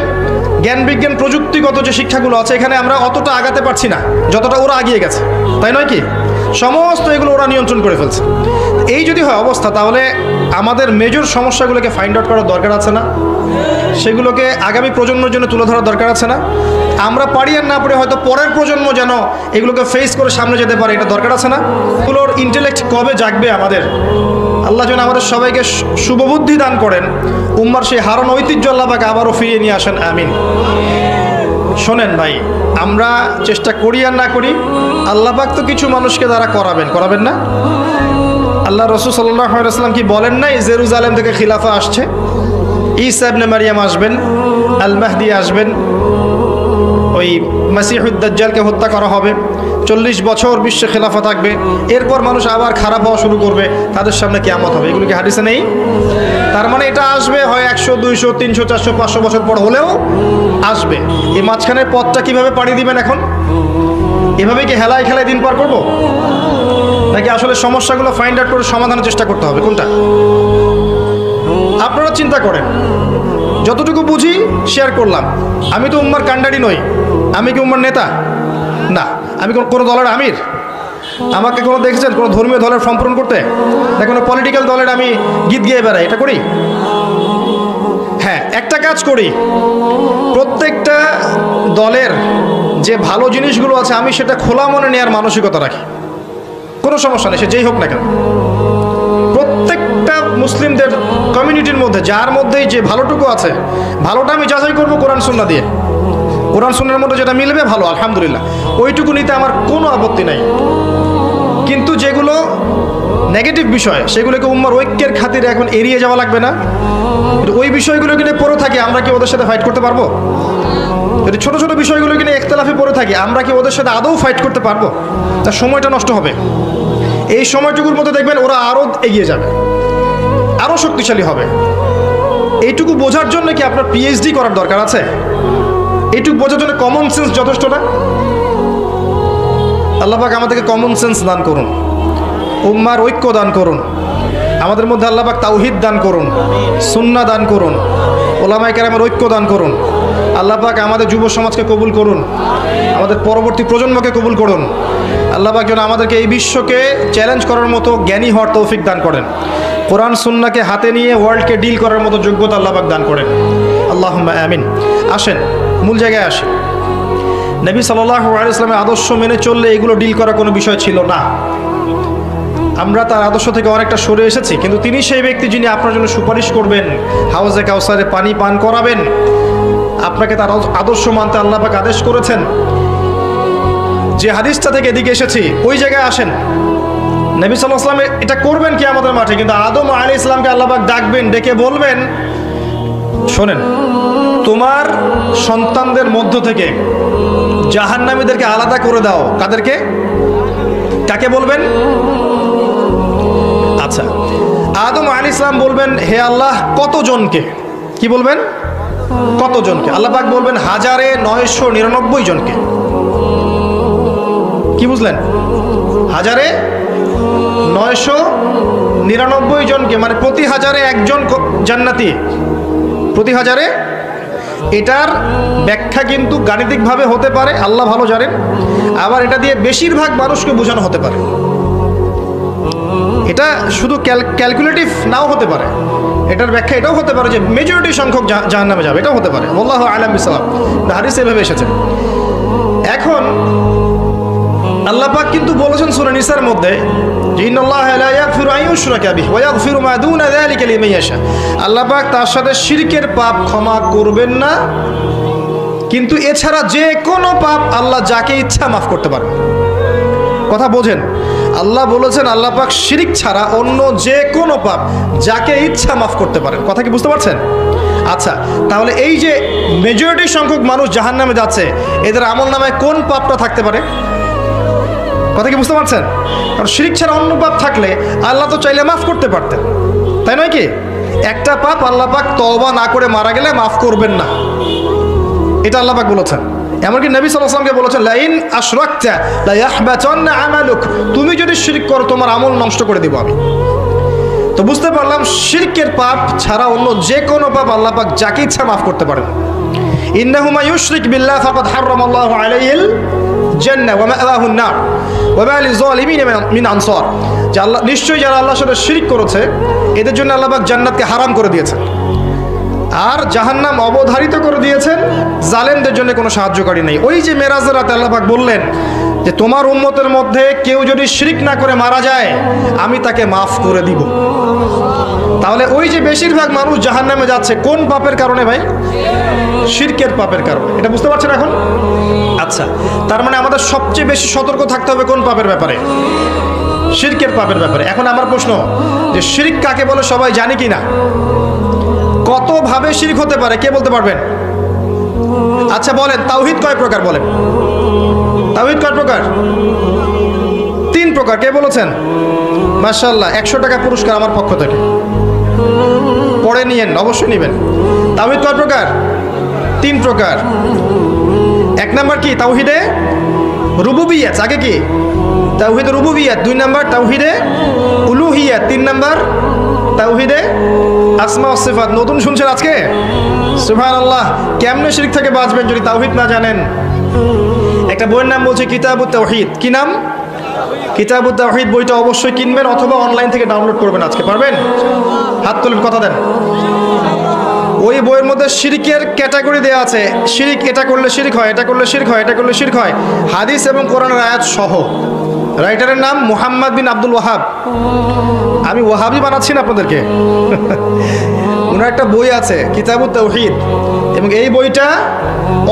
জ্ঞান বিজ্ঞান প্রযুক্তিগত যে শিক্ষাগুলো আছে, এখানে আমরা অতটা আগাতে পারছি না যতটা ওরা এগিয়ে গেছে, তাই নয় কি? সমস্ত এগুলো ওরা নিয়ন্ত্রণ করে ফেলছে। এই যদি হয় অবস্থা, তাহলে আমাদের মেজর সমস্যাগুলোকে ফাইন্ড আউট করার দরকার আছে না? সেগুলোকে আগামী প্রজন্মের জন্য তুলে ধরার দরকার আছে না? আমরা পারি আর না পারি, হয়তো পরের প্রজন্ম যেন এগুলোকে ফেস করে সামনে যেতে পারে, এটা দরকার আছে না? এগুলোর ইন্টেলেক্ট কবে জাগবে আমাদের? আল্লাহ যেন আমাদের সবাইকে শুভবুদ্ধি দান করেন, উম্মার সেই হারানো ঐতিহ্য আল্লাহ পাক আবারও ফিরিয়ে নিয়ে আসেন, আমিন। শোনেন ভাই, আমরা চেষ্টা করি আর না করি, আল্লাহ পাক তো কিছু মানুষকে দ্বারা করাবেন না? আল্লাহ রাসূল সাল্লাল্লাহু আলাইহি ওয়াসাল্লাম কি বলেন নাই জেরুজালেম থেকে খিলাফা আসছে, ঈসা ইবনে মারইয়াম আসবেন, আল মাহদি আসবেন, ওই মাসিহুদ দাজ্জালকে হত্যা করা হবে, 40 বছর বিশ্বে খেলাফা থাকবে, এরপর মানুষ আবার খারাপ হওয়া শুরু করবে, তাদের সামনে কিয়ামত হবে? এগুলো কি হাদিসে নেই? তার মানে এটা আসবে হয় 100, 200, 300, 400, 500 বছর পর হলেও আসবে। এই মাঝখানের পথটা কিভাবে পাড়ি দিবেন এখন? এভাবে কি হেলায় খেলায় দিন পার করবো, নাকি আসলে সমস্যাগুলো ফাইন্ড আউট করে সমাধানের চেষ্টা করতে হবে? কোনটা? আপনারা চিন্তা করেন। যতটুকু বুঝি শেয়ার করলাম। আমি তো উম্মার কান্ডারি নই। আমি কি উম্মার নেতা? না। আমি কোনো দলের আমির? আমাকে কোনো দেখেছেন কোনো ধর্মীয় দলের ফর্ম পূরণ করতে? না কোনো পলিটিক্যাল দলের আমি গীত গেয়ে বেড়াই? এটা করি? হ্যাঁ, একটা কাজ করি, প্রত্যেকটা দলের যে ভালো জিনিসগুলো আছে আমি সেটা খোলা মনে নেওয়ার মানসিকতা রাখি। কোনো সমস্যা নেই, সে যেই হোক না কেন। প্রত্যেকটা মুসলিমদের কমিউনিটির মধ্যে যার মধ্যেই যে ভালোটুকু আছে, ভালোটা আমি যাচাই করবো কোরআন সুন্নাহ দিয়ে। কোরআন সুন্নাহর মধ্যে যেটা মিলবে ভালো, আলহামদুলিল্লাহ, ওইটুকু নিতে আমার কোনো আপত্তি নাই। কিন্তু যেগুলো নেগেটিভ বিষয় সেগুলোকে উম্মার ঐক্যের খাতিরে এখন এড়িয়ে যাওয়া লাগবে না? ওই বিষয়গুলো কিনে পড়ে থাকি, আমরা কি ওদের সাথে ফাইট করতে পারবো? যদি ছোট ছোট বিষয়গুলো কিনে একতলাফে পড়ে থাকি, আমরা কি ওদের সাথে আদৌ ফাইট করতে পারবো? তার সময়টা নষ্ট হবে। এই সময়টুকুর মধ্যে দেখবেন ওরা আরও এগিয়ে যাবে, আরও শক্তিশালী হবে। এইটুকু বোঝার জন্য কি আপনার পিএইচডি করার দরকার আছে? এইটুকু বোঝার জন্য কমন সেন্স যথেষ্ট না? আল্লাহ পাক আমাদেরকে কমন সেন্স দান করুন, উম্মার ঐক্য দান করুন, আমাদের মধ্যে আল্লাহ পাক তাওহীদ দান করুন, সুন্নাহ দান করুন, ওলামায়ে কেরামের ঐক্য দান করুন। আল্লাহ পাক আমাদের যুব সমাজকে কবুল করুন, আমাদের পরবর্তী প্রজন্মকে কবুল করুন। আল্লাহ পাক যেন আমাদেরকে এই বিশ্বকে চ্যালেঞ্জ করার মতো জ্ঞানী হওয়ার তৌফিক দান করেন। কোরআন সুন্নাহকে হাতে নিয়ে ওয়ার্ল্ডকে ডিল করার মতো যোগ্যতা আল্লাহ পাক দান করেন। আল্লাহুম্মা আমিন। আসেন মূল জায়গায় আসেন। নবী সাল্লাল্লাহু আলাইহি ওয়াসাল্লামের আদর্শ মেনে চললে এগুলো ডিল করা কোনো বিষয় ছিল না। আমরা তার আদর্শ থেকে অনেকটা সরে এসেছি, কিন্তু তিনি সেই ব্যক্তি যিনি আপনার জন্য সুপারিশ করবেন, হাউজে কাউসারে পানি পান করাবেন। আপনাকে তার আদর্শ মানতে আল্লাহ পাক আদেশ করেছেন। যে হাদিসটা থেকে এদিকে এসেছি ওই জায়গায় আসেন। নবী সাল্লাল্লাহু আলাইহি ওয়াসাল্লাম এটা করবেন কিয়ামতের মাঠে, কিন্তু আদম আলাইহিস সালামকে আল্লাহ পাক ডাকবেন, ডেকে বলবেন, শোনেন, তোমার সন্তানদের মধ্য থেকে জাহান্নামীদেরকে আলাদা করে দাও। কাদেরকে? কাকে বলবেন? আচ্ছা, আদম আলাইহিস সালাম বলবেন, হে আল্লাহ, কতজনকে? কি বলবেন? কতজনকে? আল্লাহ পাক বলবেন 1999 জনকে। কি বুঝলেন? 1999 জনকে, মানে প্রতি 1000-এ একজন জান্নাতি, প্রতি 1000-এ। এটার ব্যাখ্যা কিন্তু গাণিতিকভাবে হতে পারে, আল্লাহ ভালো জানেন। আবার এটা দিয়ে বেশিরভাগ মানুষকে বোঝানো হতে পারে। এটা শুধু ক্যালকুলেটিভ নাও হতে পারে। এটার ব্যাখ্যা এটাও হতে পারে যে মেজরিটি সংখ্যক জাহান্নামে যাবে, এটাও হতে পারে। আল্লাহু আ'লাম বিসসাওয়াব। হাদিসে এভাবে এসেছে। এখন আল্লাহ পাক কিন্তু বলেছেন সূরা নিসার মধ্যে যে ইন্নাল্লাহা লা ইয়াগফিরু আন ইউশরাকা বিহি ওয়া ইয়াগফিরু মা দুনা যালিকা লিমান ইয়াশা। আল্লাহ পাক তার সাথে শিরকের পাপ ক্ষমা করবেন না, কিন্তু এছাড়া যে কোনো পাপ আল্লাহ যাকে ইচ্ছা মাফ করতে পারেন। কথা বোঝেন? আল্লাহ বলেছেন আল্লাহ পাক শিরক ছাড়া অন্য যে কোনো পাপ যাকে ইচ্ছা মাফ করতে পারেন। কথা কি বুঝতে পারছেন? আচ্ছা, তাহলে এই যে মেজরিটি সংখ্যক মানুষ জাহান্নামে যাচ্ছে, এদের আমলনামায় কোন পাপটা থাকতে পারে? কথা কি বুঝতে পারছেন? কারণ শিরক ছাড়া অন্য পাপ থাকলে আল্লাহ তো চাইলে মাফ করতে পারতেন, তাই নয় কি? একটা পাপ আল্লাহ পাক তওবা না করে মারা গেলে মাফ করবেন না, এটা আল্লাহ পাক বলেছেন। এমনকি নবী সাল্লাল্লাহু আলাইহি ওয়াসাল্লামকে বলেছেন, লাইন আশরাকতা লা ইয়াহবাতান্না আমালুক, তুমি যদি শিরক করো তোমার আমল নষ্ট করে দেব আমি। তো বুঝতে পারলাম শিরকের পাপ ছাড়া অন্য যে কোনো পাপ আল্লাহ পাক যাকে ইচ্ছা মাফ করতে পারেন। ইন্নাহু মা ইউশরিক বিল্লাহ ফাকাদ হারামাল্লাহু আলাইহিল জান্নাহ ওয়া মা'ওয়াহুন নার ওয়া মা লিযালিমিন মিন আনসার। যে আল্লাহ নিশ্চয়ই যারা আল্লাহর সাথে শিরক করেছে এদের জন্য আল্লাহ পাক জান্নাতকে হারাম করে দিয়েছেন। আর জাহান্নাম অবধারিত করে দিয়েছেন, জালেমদের জন্য কোনো সাহায্যকারী নেই। ওই যে মেরাজের রাতে আল্লাহ পাক বললেন যে তোমার উম্মতের মধ্যে কেউ যদি শিরক না করে মারা যায় আমি তাকে মাফ করে দিব। তাহলে ওই যে বেশিরভাগ মানুষ জাহান্নামে যাচ্ছে কোন পাপের কারণে ভাই? শিরকের পাপের কারণে। এটা বুঝতে পারছেন এখন? আচ্ছা, তার মানে আমাদের সবচেয়ে বেশি সতর্ক থাকতে হবে কোন পাপের ব্যাপারে? শিরকের পাপের ব্যাপারে। এখন আমার প্রশ্ন যে শিরক কাকে বলে সবাই জানি কি না? কত ভাবে শিরক হতে পারে কে বলতে পারবেন? আচ্ছা বলেন, তাওহীদ কয় প্রকার বলেন? তাওহীদ কয় প্রকার? 3 প্রকার। কে বলেছেন? মাশাআল্লাহ, 100 টাকা পুরস্কার আমার পক্ষ থেকে। পড়ে নিয়েন, অবশ্যই নেবেন। তাওহীদ কয় প্রকার? 3 প্রকার। 1 নাম্বার কি? তাওহীদে রুবুবিয়্যাত। আগে কি? তাওহীদে রুবুবিয়্যাত। 2 নাম্বার তাওহীদে উলুহিয়্যাত। 3 নাম্বার তাওহীদে আসমা ও সিফাত। নতুন শুনছেন আজকে? সুবহানাল্লাহ। কেমনে শিরক থেকে বাঁচবেন যদি তাওহীদ না জানেন? একটা বইয়ের নাম বলছে কিতাবুত তাওহীদ। কি নাম? কিতাবুত তাওহীদ। বইটা অবশ্যই কিনবেন অথবা অনলাইন থেকে ডাউনলোড করবেন। আজকে পারবেন? হাত তুলেন, কথা দেন। ওই বইয়ের মধ্যে শিরকের ক্যাটাগরি দেওয়া আছে। শিরক, এটা করলে শিরক হয়, এটা করলে শিরক হয়, এটা করলে শিরক হয়, হাদিস এবং কোরআনের আয়াত সহ। রাইটারের নাম মুহাম্মদ বিন আব্দুল ওয়াহাব। আমি ওয়াহাবি বানাচ্ছি না আপনাদেরকে। ওনার একটা বই আছে কিতাবুত তাওহীদ, এবং এই বইটা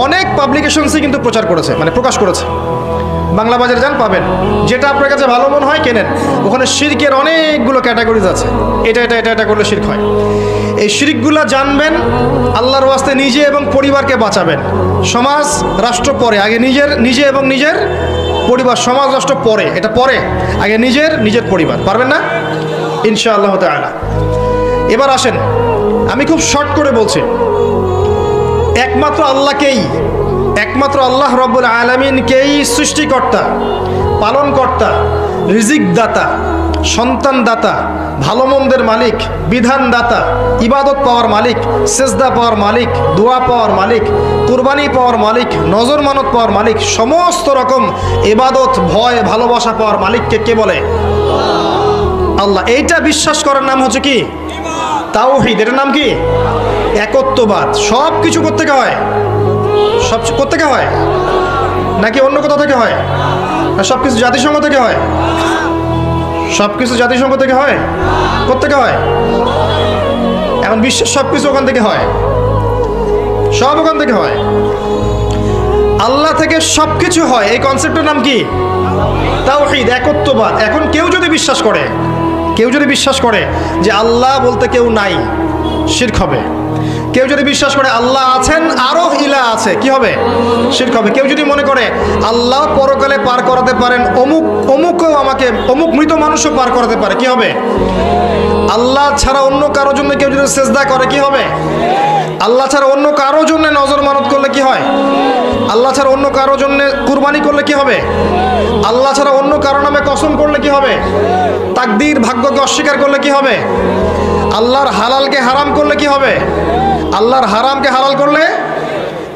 অনেক পাবলিকেশনসই কিন্তু প্রচার করেছে, মানে প্রকাশ করেছে। বাংলা বাজারে যান, পাবেন। যেটা আপনার কাছে ভালো মনে হয় কেনেন। ওখানে শিরকের অনেকগুলো ক্যাটাগরিজ আছে। এটা এটা এটা এটা করলে শিরক হয়। এই শিরকগুলো জানবেন, আল্লাহর ওয়াস্তে নিজে এবং পরিবারকে বাঁচাবেন। সমাজ রাষ্ট্র পরে, আগে নিজে এবং নিজের পরিবার। সমাজ রাষ্ট্র পরে, এটা পরে, আগে নিজের পরিবার। পারবেন না ইনশাআল্লাহ তাআলা। এবার আসেন, আমি খুব শর্ট করে বলছি। একমাত্র আল্লাহ রব্বুল আলামিনকেই সৃষ্টিকর্তা, পালনকর্তা, রিজিক দাতা, সন্তান দাতা, ভালো মন্দের মালিক, বিধান দাতা, ইবাদত পাওয়ার মালিক, সেজদা পাওয়ার মালিক, দোয়া পাওয়ার মালিক, কুরবানি পাওয়ার মালিক, নজর মানত পাওয়ার মালিক, সমস্ত রকম ইবাদত, ভয়, ভালোবাসা পাওয়ার মালিককে কে বলে? আল্লাহ। এইটা বিশ্বাস করার নাম হচ্ছে কি? তাওহীদ। এটার নাম কি? একত্ববাদ। সব কিছু কোত্থেকে হয়? সব কোত্থেকে হয়? নাকি অন্য কোথাও থেকে হয়? না সব কিছু জাতিসংঘ থেকে হয়? সব কিছু জাতিসংঘ থেকে হয়? কোত্থেকে হয়? এখন বিশ্বের সব কিছু ওখান থেকে হয়, সব ওখান থেকে হয়। আল্লাহ থেকে সব কিছু হয়। এই কনসেপ্টের নাম কি? তাওহীদ, একত্ববাদ। এখন কেউ যদি বিশ্বাস করে যে আল্লাহ বলতে কেউ নাই, শিরক হবে। কেউ যদি বিশ্বাস করে আল্লাহ আছেন, আরো ইলা আছে, কি হবে? শিরক হবে। কেউ যদি মনে করে আল্লাহ পরকালে পার করাতে পারেন, অমুকও আমাকে, অমুক মৃত মানুষও পার করাতে পারে, কি হবে? আল্লাহ ছাড়া অন্য কারোর জন্য কেউ যদি সেজদা করে, কি হবে? আল্লাহ ছাড়া অন্য কারোর জন্য নজর মানত করলে কি হয়? আল্লাহ ছাড়া অন্য কারোর জন্য কুরবানি করলে কি হবে? আল্লাহ ছাড়া অন্য কারো নামে কসম করলে কি হবে? তাকদীর, ভাগ্যকে অস্বীকার করলে কি হবে? আল্লাহর হালালকে হারাম করলে কি হবে? আল্লাহর হারামকে হালাল করলে,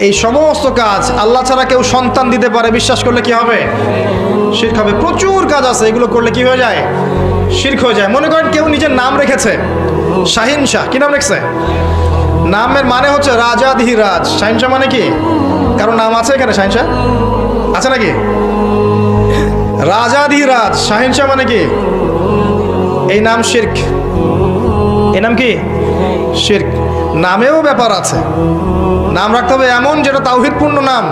এই সমস্ত কাজ আল্লাহ ছাড়া কেউ সন্তান দিতে পারে বিশ্বাস করলে কি হবে? শিরক হবে। প্রচুর কাজ আছে, এগুলো করলে কি হয়ে যায়? শিরক হয়ে যায়। মনে করেন কেউ নিজের নাম রেখেছে শাহিন শাহ। কি নাম রেখেছে? নামের মানে হচ্ছে রাজাধিরাজ। শাহিন শাহ মানে কি? কারো নাম আছে এখানে শাহিন শাহ? আছে নাকি? রাজাধিরাজ শাহিন শাহ মানে কি? এই নাম শিরক। এই নাম কি? শিরক। নামেও ব্যাপার আছে। নাম রাখতে হবে এমন যেটা তাওহীদপূর্ণ নাম।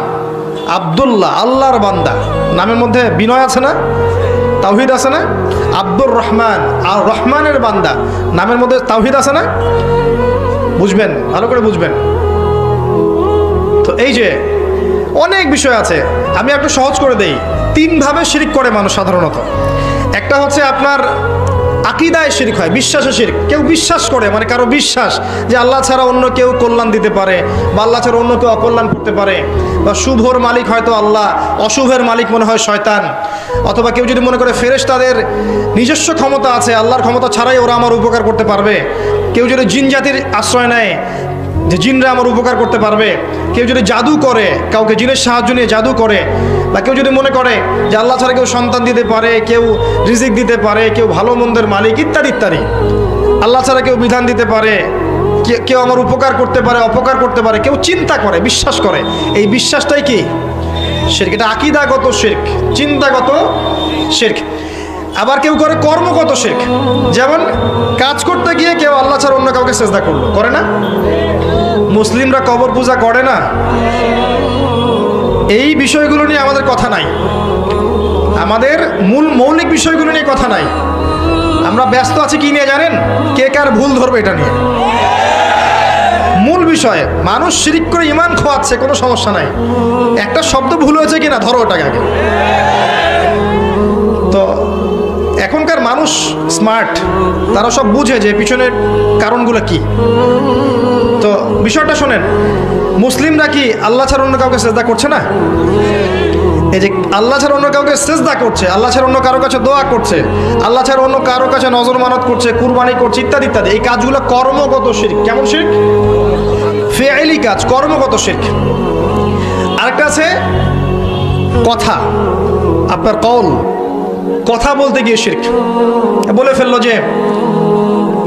আব্দুল্লাহ, আল্লাহর বান্দা। নামের মধ্যে বিনয় আছে না? তাওহীদ আছে না? আব্দুর রহমান, আর রহমানের বান্দা, নামের মধ্যে তাওহীদ আছে না? বুঝবেন, ভালো করে বুঝবেন। তো এই যে অনেক বিষয় আছে, আমি একটু সহজ করে দেই। 3 ভাবে শিরক করে মানুষ সাধারণত। একটা হচ্ছে আপনার আকীদায় শিরক হয়, বিশ্বাসে শিরক। কেউ বিশ্বাস করে, মানে কারো বিশ্বাস যে আল্লাহ ছাড়া অন্য কেউ কল্যাণ দিতে পারে, বা আল্লাহ ছাড়া অন্য কেউ অকল্যাণ করতে পারে, বা শুভর মালিক হয়তো আল্লাহ, অশুভের মালিক মনে হয় শয়তান। অথবা কেউ যদি মনে করে ফেরেশতাদের নিজস্ব ক্ষমতা আছে, আল্লাহর ক্ষমতা ছাড়াই ওরা আমার উপকার করতে পারবে। কেউ যদি জিন জাতির আশ্রয় নেয় যে জিনরা আমার উপকার করতে পারবে। কেউ যদি জাদু করে, কাউকে জিনের সাহায্য নিয়ে জাদু করে, বা কেউ যদি মনে করে যে আল্লাহ ছাড়া কেউ সন্তান দিতে পারে, কেউ রিজিক দিতে পারে, কেউ ভালো মন্দের মালিক, ইত্যাদি ইত্যাদি। আল্লাহ ছাড়া কেউ বিধান দিতে পারে, কেউ আমার উপকার করতে পারে, অপকার করতে পারে, কেউ চিন্তা করে, বিশ্বাস করে, এই বিশ্বাসটাই কি শিরক। এটা আকীদাগত শিরক, চিন্তাগত শিরক। আবার কেউ করে কর্মগত শিরক, যেমন কাজ করতে গিয়ে কেউ আল্লাহ ছাড়া অন্য কাউকে সেজদা করলো, করে না? মুসলিমরা কবর পূজা করে না? এই বিষয়গুলো নিয়ে আমাদের কথা নাই, আমাদের মৌলিক বিষয়গুলো নিয়ে কথা নাই। আমরা ব্যস্ত আছি কি নিয়ে জানেন? কে কার ভুল ধরবে এটা নিয়ে। মূল বিষয়, মানুষ শিরিক করে ঈমান খোয়াচ্ছে, কোনো সমস্যা নাই, একটা শব্দ ভুল হয়েছে কিনা ধরো ওটাকে আগে। তো এখনকার মানুষ স্মার্ট, তারা সব বুঝে যে পিছনের কারণগুলো কি। তো বিষয়টা শোনেন, মুসলিমরা কি আল্লাহ ছাড়া অন্য কাউকে সেজদা করছে না? এই যে আল্লাহ ছাড়া অন্য কাউকে সেজদা করছে, আল্লাহ ছাড়া অন্য কারো কাছে দোয়া করছে, আল্লাহ ছাড়া অন্য কারো কাছে নজর মানত করছে, কুরবানি করছে, ইত্যাদি ইত্যাদি, এই কাজগুলো কর্মগত শিরক। কেমন শিরক? ফিআলি কাজ, কর্মগত শিরক। আরেকটা আছে কথা, আপনার কওল, কথা বলতে গিয়ে শিরক। বলে ফেললো যে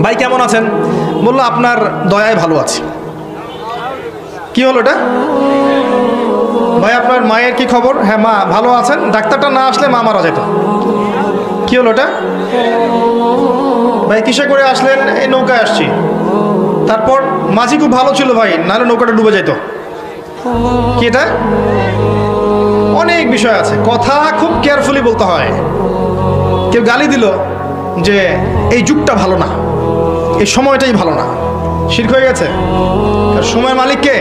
ভাই কেমন আছেন, বললো আপনার দয়ায় ভালো আছি। কি হলো এটা? ভাই আপনার মায়ের কি খবর? হ্যাঁ মা ভালো আছেন, ডাক্তারটা না আসলে মা মারা যেত। কি হলো এটা? ভাই কিসে করে আসলেন? এই নৌকায় আসছি। তারপর মাঝি খুব ভালো ছিল ভাই, নাহলে নৌকাটা ডুবে যেত। কি এটা? অনেক বিষয় আছে, কথা খুব কেয়ারফুলি বলতে হয়। কেউ গালি দিল যে এই যুগটা ভালো না, এই সময়টাই ভালো না, শিরক হয়ে গেছে। সময়ের মালিক কে?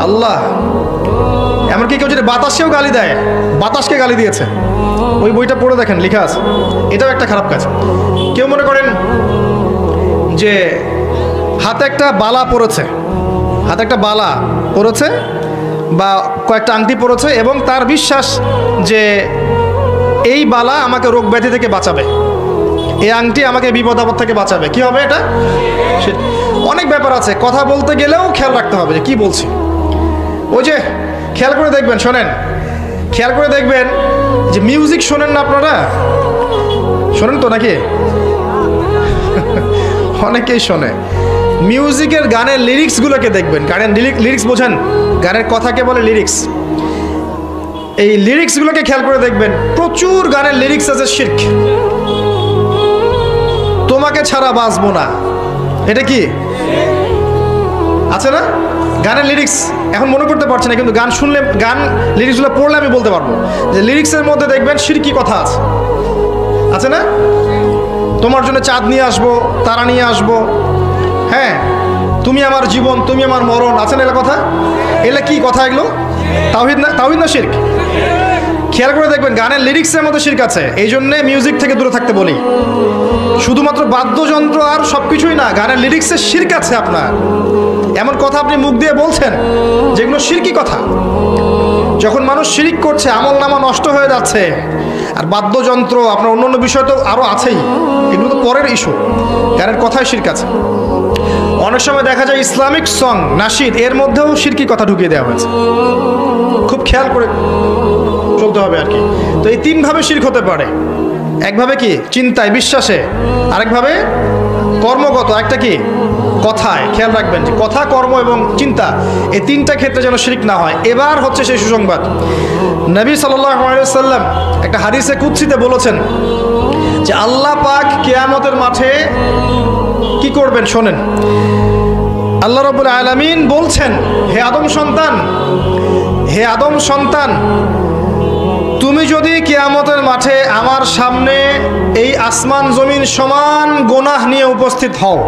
আল্লাহ। এমনকি কেউ যদি বাতাসকেও গালি দেয়, বাতাসকে গালি দিয়েছে, ওই বইটা পড়ে দেখেন, লেখা আছে। এটাও একটা খারাপ কাজ। কেউ মনে করেন যে হাতে একটা বালা পড়েছে, হাতে একটা বালা পড়েছে বা কয়েকটা আংটি পড়েছে, এবং তার বিশ্বাস যে এই বালা আমাকে রোগ ব্যাধি থেকে বাঁচাবে, এই আংটি আমাকে বিপদ আপদ থেকে বাঁচাবে। কি হবে এটা? অনেক ব্যাপার আছে, কথা বলতে গেলেও খেয়াল রাখতে হবে যে কি বলছি। ওই যে খেয়াল করে দেখবেন, শোনেন, খেয়াল করে দেখবেন যে মিউজিক শোনেন না আপনারা? শোনেন তো নাকি? অনেকেই শোনে। মিউজিকের গানের লিরিক্সগুলোকে দেখবেন, গানের লিরিক্স বোঝেন? গানের কথাকে বলে লিরিক্স। এই লিরিক্সগুলোকে খেয়াল করে দেখবেন, প্রচুর গানের লিরিক্স আছে শিরক। তোমাকে ছাড়া বাঁচবো না, এটা কি আছে না? গানের লিরিক্স এখন মনে করতে পারছি না, কিন্তু গান শুনলে, গান লিরিক্সগুলো পড়লে আমি বলতে পারবো যে লিরিক্সের মধ্যে দেখবেন শিরকি কথা আছে, আছে না? তোমার জন্য চাঁদ নিয়ে আসবো, তারা নিয়ে আসবো, হ্যাঁ তুমি আমার জীবন, তুমি আমার মরণ, আছে না এগুলো কথা? এগুলো কি কথা? এগুলো তাওহীদ না? তাওহীদ না শিরক? খেয়াল করে দেখবেন গানের লিরিক্সের মধ্যে শিরক আছে। এই জন্যে মিউজিক থেকে দূরে থাকতে বলি। শুধুমাত্র বাদ্যযন্ত্র আর সব কিছুই না, গানের লিরিক্সে শিরক আছে আপনার। এমন কথা আপনি মুখ দিয়ে বলছেন যেগুলো শিরকি কথা। যখন মানুষ শিরিক করছে, আমল নামা নষ্ট হয়ে যাচ্ছে। আর বাদ্যযন্ত্র, আপনার অন্য বিষয় তো আরও আছেই, এগুলো তো পরের ইস্যু। গানের কথায় শিরক আছে। অনেক সময় দেখা যায় ইসলামিক সং, নাশিদ, এর মধ্যেও শিরকি কথা ঢুকিয়ে দেওয়া হয়েছে। খুব খেয়াল করে চলতে হবে আর কি। তো এই তিনভাবে শিরক হতে পারে। একভাবে কি চিন্তায়, বিশ্বাসে, আরেকভাবে কর্মগত, একটা কি কথায়। খেয়াল রাখবেন যে কথা, কর্ম এবং চিন্তা, এই তিনটা ক্ষেত্রে যেন শিরক না হয়। এবার হচ্ছে সেই সুসংবাদ। নবী সাল্লাল্লাহু আলাইহি ওয়াসাল্লাম একটা হাদিসে কুদসিতে বলেছেন যে আল্লাহ পাক কিয়ামতের মাঠে কি করবেন শোনেন। আল্লাহ রাব্বুল আলামিন বলছেন, হে আদম সন্তান, হে আদম সন্তান, তুমি যদি কিয়ামতের মাঠে আমার সামনে এই আসমান জমিন সমান গুনাহ নিয়ে উপস্থিত হও,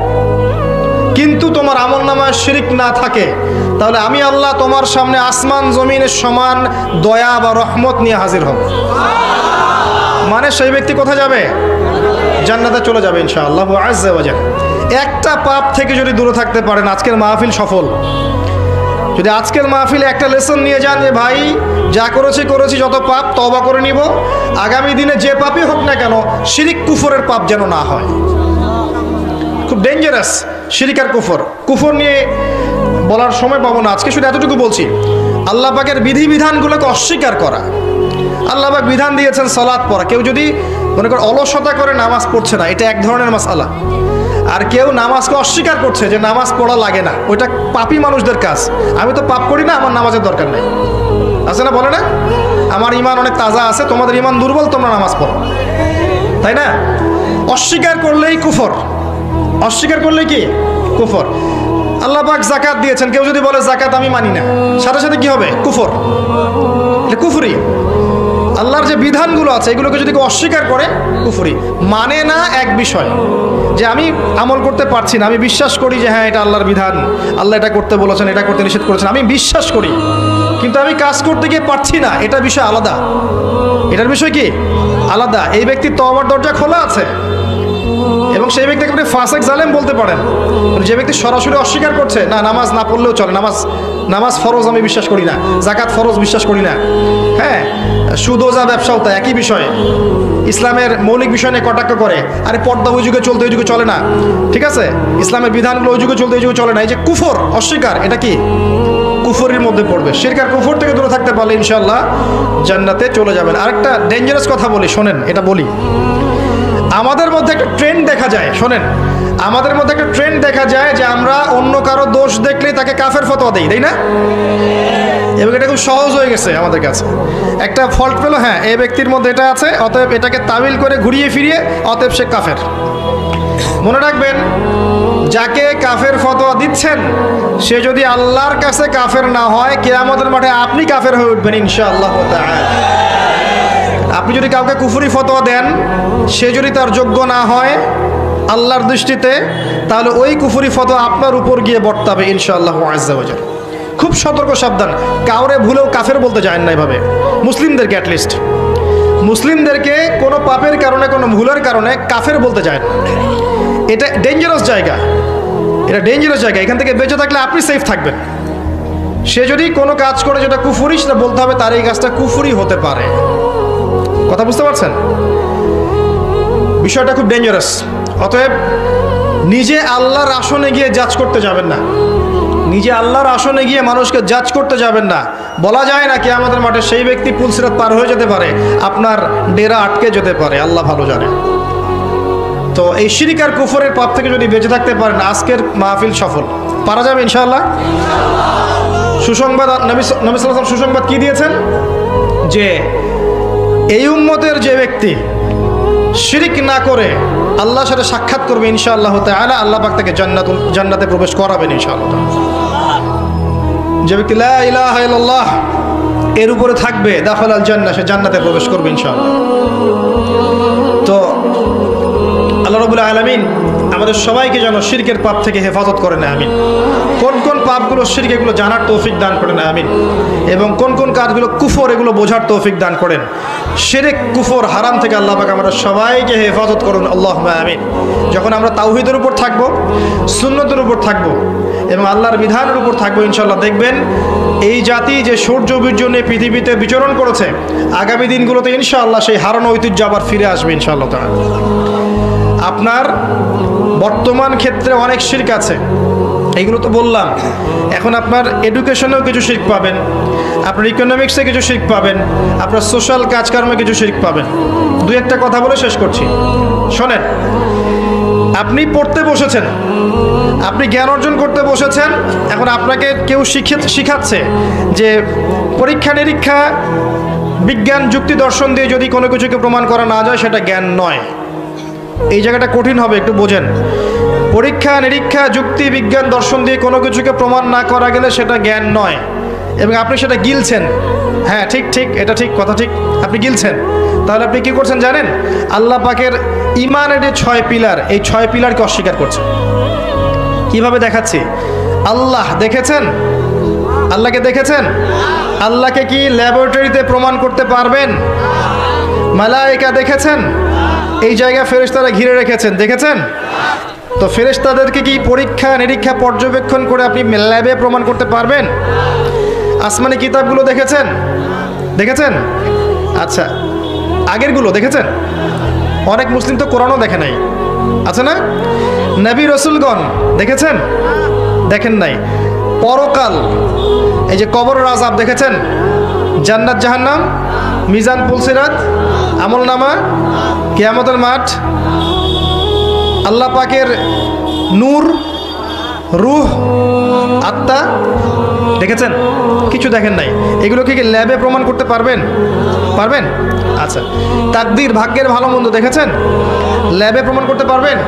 কিন্তু তোমার আমলনামায় শিরক না থাকে, তাহলে আমি আল্লাহ তোমার সামনে আসমান জমিনের সমান দয়া বা রহমত নিয়ে হাজির হব। মানে সেই ব্যক্তি কোথায় যাবে? জান্নাতে চলে যাবে ইনশাআল্লাহ আজ্জা ওয়া জাল। একটা পাপ থেকে যদি দূরে থাকতে পারেন, আজকের মাহফিল সফল। যদি আজকের মাহফিলে একটা লেসন নিয়ে যান যে ভাই যা করেছি যত পাপ তওবা করে নিব, আগামী দিনে যে পাপই হোক না কেন শিরিক কুফরের পাপ যেন না হয়। খুব ডেঞ্জারাস শিরিক আর কুফর নিয়ে বলার সময় পাবো না আজকে, শুধু এতটুকু বলছি, আল্লাহ পাকের বিধিবিধানগুলোকে অস্বীকার করা। আল্লাহ পাক বিধান দিয়েছেন সালাত পড়া, কেউ যদি মনে করে অলসতা করে নামাজ পড়ছে না, এটা এক ধরনের মাসআলা। আর কেউ নামাজকে অস্বীকার করছে যে নামাজ পড়া লাগে না, ওইটা পাপী মানুষদের কাজ। আমি তো পাপ করি না, আমার নামাজের দরকার নেই, আছে না? বলে না আমার ইমান অনেক তাজা আছে, তোমাদের ইমান দুর্বল, তোমরা নামাজ পড়ো, তাই না? অস্বীকার করলেই কুফর, অস্বীকার করলে কি কুফর। আল্লাহ পাক যাকাত দিয়েছেন, কেউ যদি বলে যাকাত আমি মানি না, সাথে সাথে কি হবে? কুফর, এটা কুফরি। আল্লাহর যে বিধানগুলো আছে এগুলোকে যদি কেউ অস্বীকার করে, কুফরি। মানে না এক বিষয়, যে আমি আমল করতে পারছি না, আমি বিশ্বাস করি যে হ্যাঁ এটা আল্লাহর বিধান, আল্লাহ এটা করতে বলেছেন, এটা করতে নিষেধ করেছেন, আমি বিশ্বাস করি, কিন্তু আমি কাজ করতে গিয়ে পারছি না, এটা বিষয় আলাদা। এটার বিষয় কি আলাদা। এই ব্যক্তির তওবার দরজা খোলা আছে, এবং সেই ব্যক্তিকে আপনি ফাসেক জালেম বলতে পারেন। যে ব্যক্তি সরাসরি অস্বীকার করছে, না নামাজ না পড়লেও চলে, নামাজ ফরজ আমি বিশ্বাস করি না, যাকাত ফরজ বিশ্বাস করি না, হ্যাঁ সুদোজা ব্যবসাও তা একই বিষয়, ইসলামের মৌলিক বিষয় নিয়ে কটাক্ষ করে, আরে পর্দা ওই যুগে চলতে ওই যুগে চলে না, ঠিক আছে, ইসলামের বিধানগুলো ওই যুগে চলতে ওই যুগে চলে না, এই যে কুফর অস্বীকার, এটা কি কুফরের মধ্যে পড়বে। শিরক আর কুফর থেকে দূরে থাকতে পারলে ইনশাআল্লাহ জান্নাতে চলে যাবেন। আরেকটা ডেঞ্জারাস কথা বলি, শোনেন, এটা বলি। আমাদের মধ্যে একটা ট্রেন্ড দেখা যায়, শোনেন, আমাদের মধ্যে একটা ট্রেন্ড দেখা যায় যে আমরা অন্য কারো দোষ দেখলেই তাকে কাফের ফতোয়া দেই, তাই না? এবং এটা খুব সহজ হয়ে গেছে আমাদের কাছে। একটা ফল্ট পেলো, হ্যাঁ এই ব্যক্তির মধ্যে এটা আছে, অতএব এটাকে তাবিল করে ঘুরিয়ে ফিরিয়ে অতএব সে কাফের। মনে রাখবেন, যাকে কাফের ফতোয়া দিচ্ছেন সে যদি আল্লাহর কাছে কাফের না হয়, কিয়ামতের মাঠে আপনি কাফের হয়ে উঠবেন ইনশাআল্লাহ তাআলা। আপনি যদি কাউকে কুফরি ফতোয়া দেন, সে যদি তার যোগ্য না হয় আল্লাহর দৃষ্টিতে, তাহলে ওই কুফরি ফতোয়া আপনার উপর গিয়ে বর্তাবে ইনশাআল্লাহ আজ্জা ওয়া জাল। খুব সতর্ক সাবধান, কাউরে ভুলেও কাফের বলতে যায় না এভাবে। মুসলিমদেরকে অ্যাটলিস্ট, মুসলিমদেরকে কোনো পাপের কারণে, কোনো ভুলের কারণে কাফের বলতে যায় না। এটা ডেঞ্জারাস জায়গা, এটা ডেঞ্জারাস জায়গা। এখান থেকে বেঁচে থাকলে আপনি সেফ থাকবেন। সে যদি কোনো কাজ করে যেটা কুফরি, সেটা বলতে হবে তার এই কাজটা কুফরি হতে পারে। কথা বুঝতে পারছেন? বিষয়টা খুব ডেঞ্জারাস। অতএব নিজে আল্লাহর আসনে গিয়ে জাজ করতে যাবেন না, নিজে আল্লাহর আসনে গিয়ে মানুষকে জাজ করতে যাবেন না। বলা যায় না কিয়ামতের মাঠে সেই ব্যক্তি পুলসিরাত পার হয়ে যেতে পারে, আপনার ডেরা আটকে যেতে পারে, আল্লাহ ভালো জানে। তো এই শিরক আর কুফরের পাপ থেকে যদি বেঁচে থাকতে পারেন, আজকের মাহফিল সফল। পারা যাবে ইনশাআল্লাহ। সুসংবাদ, নবী সাল্লাল্লাহু আলাইহি ওয়াসাল্লাম সুসংবাদ কি দিয়েছেন? যে এই উম্মতের যে ব্যক্তি শিরক না করে আল্লাহর সাথে সাক্ষাৎ করবে ইনশাআল্লাহ তাআলা, আল্লাহ পাক তাকে জান্নাতে প্রবেশ করাবেন ইনশাআল্লাহ। যে ব্যক্তি লা ইলাহা ইল্লাল্লাহ এর উপরে থাকবে, দাখালাল জান্নাহ, সে জান্নাতে প্রবেশ করবে ইনশাআল্লাহ। তো আল্লাহ রাব্বুল আলামিন আমাদের সবাইকে যেন শিরকের পাপ থেকে হেফাজত করেন, আমিন। কোন কোন পাপগুলো শিরক, এগুলো জানার তৌফিক দান করেন, আমিন। এবং কোন কোন কাজগুলো কুফর, এগুলো বোঝার তৌফিক দান করেন। শিরক, কুফর, হারাম থেকে আল্লাহ পাক আমাদের সবাইকে হেফাজত করুন, আল্লাহুম্মা আমিন। যখন আমরা তাওহীদের উপর থাকবো, সুন্নতের উপর থাকবো এবং আল্লাহর বিধানের উপর থাকবো, ইনশাআল্লাহ দেখবেন এই জাতি যে সূর্য বীর্য নিয়ে পৃথিবীতে বিচরণ করেছে, আগামী দিনগুলোতে ইনশাআল্লাহ সেই হারানো ঐতিহ্য আবার ফিরে আসবে ইনশাআল্লাহ তাআলা। আপনার বর্তমান ক্ষেত্রে অনেক শিরক আছে, এইগুলো তো বললাম। এখন আপনার এডুকেশনেও কিছু শিরক পাবেন, আপনার ইকোনমিক্সে কিছু শিরক পাবেন, আপনার সোশ্যাল কাজকর্মে কিছু শিরক পাবেন। দুই একটা কথা বলে শেষ করছি, শোনেন। আপনি পড়তে বসেছেন, আপনি জ্ঞান অর্জন করতে বসেছেন, এখন আপনাকে কেউ শিখাচ্ছে যে পরীক্ষা নিরীক্ষা, বিজ্ঞান, যুক্তি, দর্শন দিয়ে যদি কোনো কিছুকে প্রমাণ করা না যায় সেটা জ্ঞান নয়। এই জায়গাটা কঠিন হবে, একটু বোঝেন। পরীক্ষা নিরীক্ষা, যুক্তি, বিজ্ঞান, দর্শন দিয়ে কোনো কিছুকে প্রমাণ না করা গেলে সেটা জ্ঞান নয়, এবং আপনি সেটা গিলছেন। হ্যাঁ ঠিক ঠিক, এটা ঠিক, কথা ঠিক, আপনি গিলছেন। তাহলে আপনি কি করছেন জানেন? আল্লাহ পাকের ইমানের যে 6 পিলার, এই 6 পিলারকে অস্বীকার করছেন। কিভাবে দেখাচ্ছি? আল্লাহ দেখেছেন? আল্লাহকে দেখেছেন? আল্লাহকে কি ল্যাবরেটরিতে প্রমাণ করতে পারবেন? মালায়েকা দেখেছেন? এই জায়গায় ফেরেশতারা ঘিরে রেখেছেন, দেখেছেন? তো ফেরেশতাদেরকে কি পরীক্ষা নিরীক্ষা পর্যবেক্ষণ করে আপনি ল্যাবে প্রমাণ করতে পারবেন? আসমানি কিতাবগুলো দেখেছেন? দেখেছেন? আচ্ছা, আগেরগুলো দেখেছেন? অনেক মুসলিম তো কোরআনও দেখে নাই, আছে না? নবী রসুলগণ দেখেছেন? দেখেন নাই। পরকাল, এই যে কবরের আযাব দেখেছেন? জান্নাত জাহান্নাম, মিজান পুলসিরাত, আমলনামা, কিয়ামতের মাঠ, আল্লাহ পাকের নূর, রূহ, আত্মা দেখেছেন? কিছু দেখেন নাই। এগুলোকে কি ল্যাবে প্রমাণ করতে পারবেন? পারবেন? আচ্ছা, তাকদীর, ভাগ্যের ভালো মন্দ দেখেছেন? ল্যাবে প্রমাণ করতে পারবেন?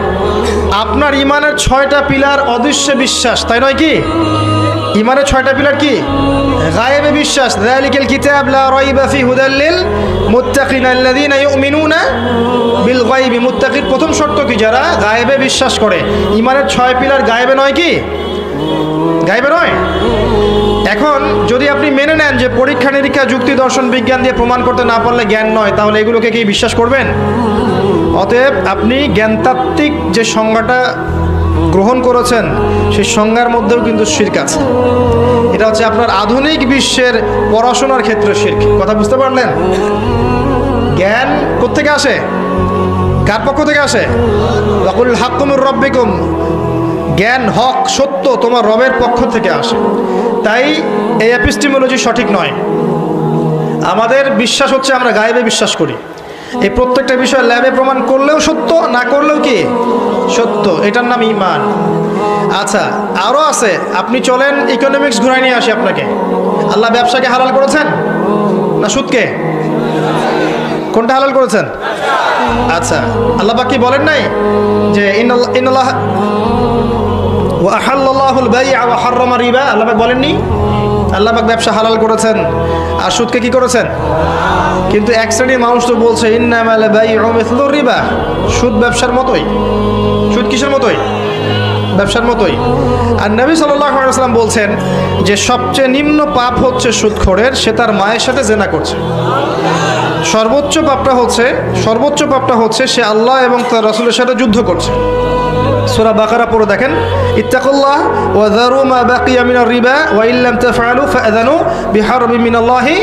আপনার ইমানের 6টা পিলার অদৃশ্য বিশ্বাস, তাই নয় কি? ইমানের 6টা পিলার কি? গায়েবে বিশ্বাস, যালিকাল কিতাব লা রাইবা ফি হুদাল লিল মুত্তাকিন আল্লাযীনা ইউমিনুনা বিল গায়বি। মুত্তাকির প্রথম শর্ত কি? যারা গায়েবে বিশ্বাস করে। ইমানের 6 পিলার গায়েবে নয় কি? গায়েবে নয়। এখন যদি আপনি মেনে নেন যে পরীক্ষা নিরীক্ষা, যুক্তি, দর্শন, বিজ্ঞান দিয়ে প্রমাণ করতে না পারলে জ্ঞান নয়, তাহলে এগুলোকে কি বিশ্বাস করবেন? অতএব আপনি জ্ঞানতাত্ত্বিক যে সংজ্ঞাটা গ্রহণ করেছেন সেই সংজ্ঞার মধ্যেও কিন্তু শিরক আছে। এটা হচ্ছে আপনার আধুনিক বিশ্বের পড়াশোনার ক্ষেত্রে শিরক। কথা বুঝতে পারলেন? জ্ঞান কোত্থেকে আসে? কার পক্ষ থেকে আসে? ওয়াকুল হাক্কু মির রাব্বিকুম, জ্ঞান, হক, সত্য তোমার রবের পক্ষ থেকে আসে। তাই এই এপিস্টিমোলজি সঠিক নয়। আমাদের বিশ্বাস হচ্ছে আমরা গায়েবে বিশ্বাস করি। এই প্রত্যেকটা বিষয় ল্যাবে প্রমাণ করলেও সত্য, না করলেও কি সত্য, এটার নাম ঈমান। আচ্ছা, আরও আছে। আপনি চলেন ইকোনমিক্স ঘুরাই নিয়ে আসি আপনাকে। আল্লাহ ব্যবসাকে হালাল করেছেন না সুদকে? কোনটা হালাল করেছেন? আচ্ছা, আল্লাহ পাক কি বলেন নাই যে ইন্নাল্লাহ ওয়া আহাল্লাল্লাহুল বাই'a ওয়া হাররামা রিবা? আল্লাহ পাক বলেননি? আল্লাহ পাক ব্যবসা হালাল করেছেন আর সুদকে কি করেছেন? কিন্তু এক শ্রেণীর মানুষ তো বলছে ইন্নামাল বাই'উ মিসলুর রিবা, সুদ ব্যবসার মতোই। সুদ কিসের মতোই? ব্যবসার মতোই। আর নবী সাল্লাল্লাহু আলাইহি ওয়াসাল্লাম বলছেন যে সবচেয়ে নিম্ন পাপ হচ্ছে সুদখোরের, সে তার মায়ের সাথে জেনা করছে। সর্বোচ্চ পাপটা হচ্ছে সে আল্লাহ এবং তার রাসূলের সাথে যুদ্ধ করছে। সূরা বাকারা পড়ে দেখেন, ইত্তাকুল্লাহ ওয়া যারু মা বাকিয়া মিনার রিবা ওয়া ইল্লাম তাফআলু ফাআযানু বিহারবিন মিনাল্লাহি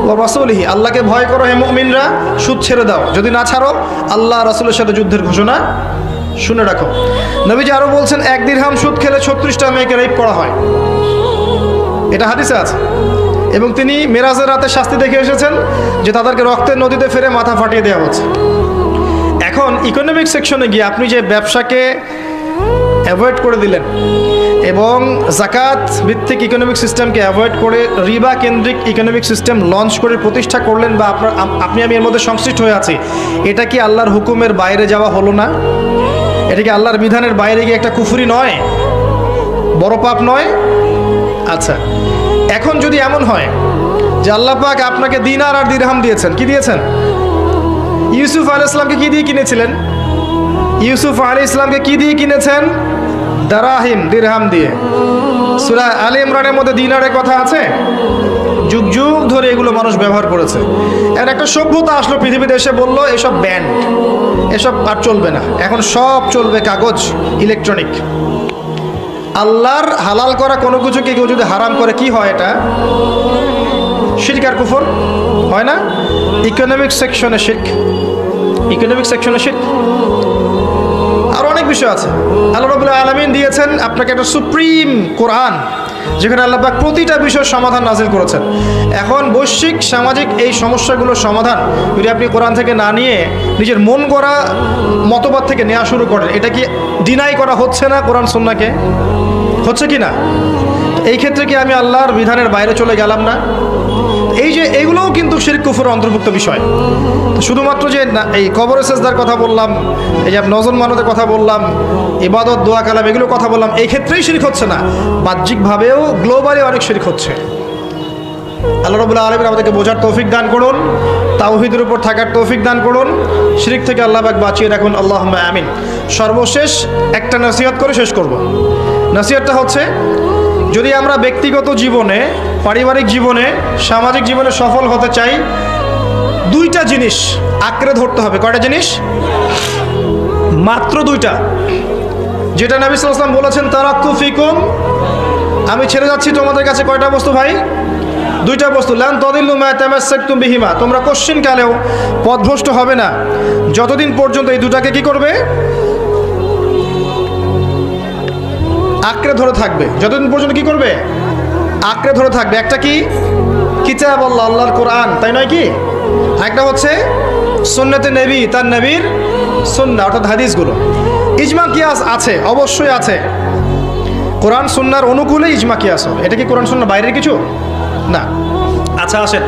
ওয়া রাসূলিহি। আল্লাহকে ভয় করো হে মুমিনরা, সুদ ছেড়ে দাও। যদি না ছাড়ো, আল্লাহ রাসূলের সাথে যুদ্ধের ঘোষণা শুনে রাখো। নবীজি আরো বলছেন 1 দিরহাম সুদ খেলে 36টা মেয়েকে রেপ করা হয়। এটা হাদিসে আছে। এবং তিনি মেরাজের রাতে শাস্তি দেখে এসেছেন যে তাদেরকে রক্তের নদীতে ফেলে মাথা ফাটিয়ে দেওয়া হচ্ছে। এখন ইকোনমিক সেকশনে গিয়ে আপনি যে ব্যবসাকে অ্যাভয়েড করে দিলেন এবং জাকাত ভিত্তিক ইকোনমিক সিস্টেমকে অ্যাভয়েড করে রিবা কেন্দ্রিক ইকোনমিক সিস্টেম লঞ্চ করে প্রতিষ্ঠা করলেন, বা আপনি আমি এর মধ্যে সংশ্লিষ্ট হয়ে আছি, এটা কি আল্লাহর হুকুমের বাইরে যাওয়া হলো না? এটা কি আল্লাহর বিধানের বাইরে গিয়ে একটা কুফরি নয়? বড় পাপ নয়? আচ্ছা, এখন যদি এমন হয় যে আল্লাহ পাক আপনাকে দিনার আর দিরহাম দিয়েছেন, কি দিয়েছেন? ইউসুফ আলাইহিস সালামকে কি দিয়ে কিনেছিলেন? ইউসুফ আলাইহিস সালামকে কি দিয়ে কিনেছেন? দারাহিম, দিরহাম দিয়ে। সূরা আলে ইমরানের মধ্যে দিনারের কথা আছে। যুগ যুগ ধরে এগুলো মানুষ ব্যবহার করেছে। এর একটা সভ্যতা আসলো পৃথিবীতে, এসে বললো এসব ব্যান্ড, এসব আর চলবে না, এখন সব চলবে কাগজ, ইলেকট্রনিক। আল্লাহর হালাল করা কোনো কিছুকে কেউ যদি হারাম করে, কি হয়? এটা শিরক আর কুফর হয় না? ইকোনমিক সেকশনে শিরক, ইকোনমিক সেকশনে শিরক। আর অনেক বিষয় আছে। আল্লাহ রাব্বুল আলামিন দিয়েছেন আপনাকে একটা সুপ্রিম কোরআন, যেখানে আল্লাহ পাক প্রতিটা বিষয়ের সমাধান নাজিল করেছেন। এখন বৈশ্বিক সামাজিক এই সমস্যাগুলোর সমাধান যদি আপনি কোরআন থেকে না নিয়ে নিজের মন গড়া মতবাদ থেকে নেওয়া শুরু করেন, এটা কি ডিনাই করা হচ্ছে না কোরআন সুন্নাহকে? হচ্ছে কি না? এই ক্ষেত্রে কি আমি আল্লাহর বিধানের বাইরে চলে গেলাম না? এই যে এগুলোও কিন্তু শিরক কুফরের অন্তর্ভুক্ত বিষয়। শুধুমাত্র যে এই কবরে সেজদার কথা বললাম, এই যে নজর মানতের কথা বললাম, ইবাদত, দোয়া কালাম, এগুলো কথা বললাম, এই ক্ষেত্রেই শিরক হচ্ছে না, বাহ্যিকভাবেও গ্লোবালি অনেক শিরক হচ্ছে। আল্লাহ রাব্বুল আলামিন আমাদেরকে বোঝার তৌফিক দান করুন, তাওহীদের উপর থাকার তৌফিক দান করুন, শিরক থেকে আল্লাহ পাক বাঁচিয়ে রাখুন, আল্লাহুম্মা আমিন। সর্বশেষ একটা নসিহত করে শেষ করব। নসিহতটা হচ্ছে, যদি আমরা ব্যক্তিগত জীবনে, পারিবারিক জীবনে, সামাজিক জীবনে সফল হতে চাই, 2টা জিনিস আঁকড়ে ধরতে হবে। কয়টা জিনিস? মাত্র 2টা, যেটা নবী সাল্লাল্লাহু আলাইহি ওয়াসাল্লাম বলেছেন, তারাক্তু ফিকুম, আমি ছেড়ে যাচ্ছি তোমাদের কাছে কয়টা বস্তু ভাই? 2টা বস্তু। লান তাদিল্লু মা তামাসসাকতুম বিহিমা, তোমরা কোশ্চিন কালেও পথভ্রষ্ট হবে না যতদিন পর্যন্ত এই 2টাকে কি করবে? আঁকড়ে ধরে থাকবে। যতদিন পর্যন্ত কি করবে? আঁকড়ে ধরে থাকবে। একটা কি? কিতাব আল্লাহ, আল্লাহর কোরআন, তাই নয় কি? একটা হচ্ছে সুন্নতে নবী, তার নবীর সুন্নাহ অর্থাৎ হাদিসগুলো। ইজমা কিয়াস আছে, অবশ্যই আছে। কোরআন সুন্নাহর অনুকূলে ইজমা কিয়াস হবে। এটা কি কোরআন সুন্নাহর বাইরের কিছু না? আচ্ছা আসেন,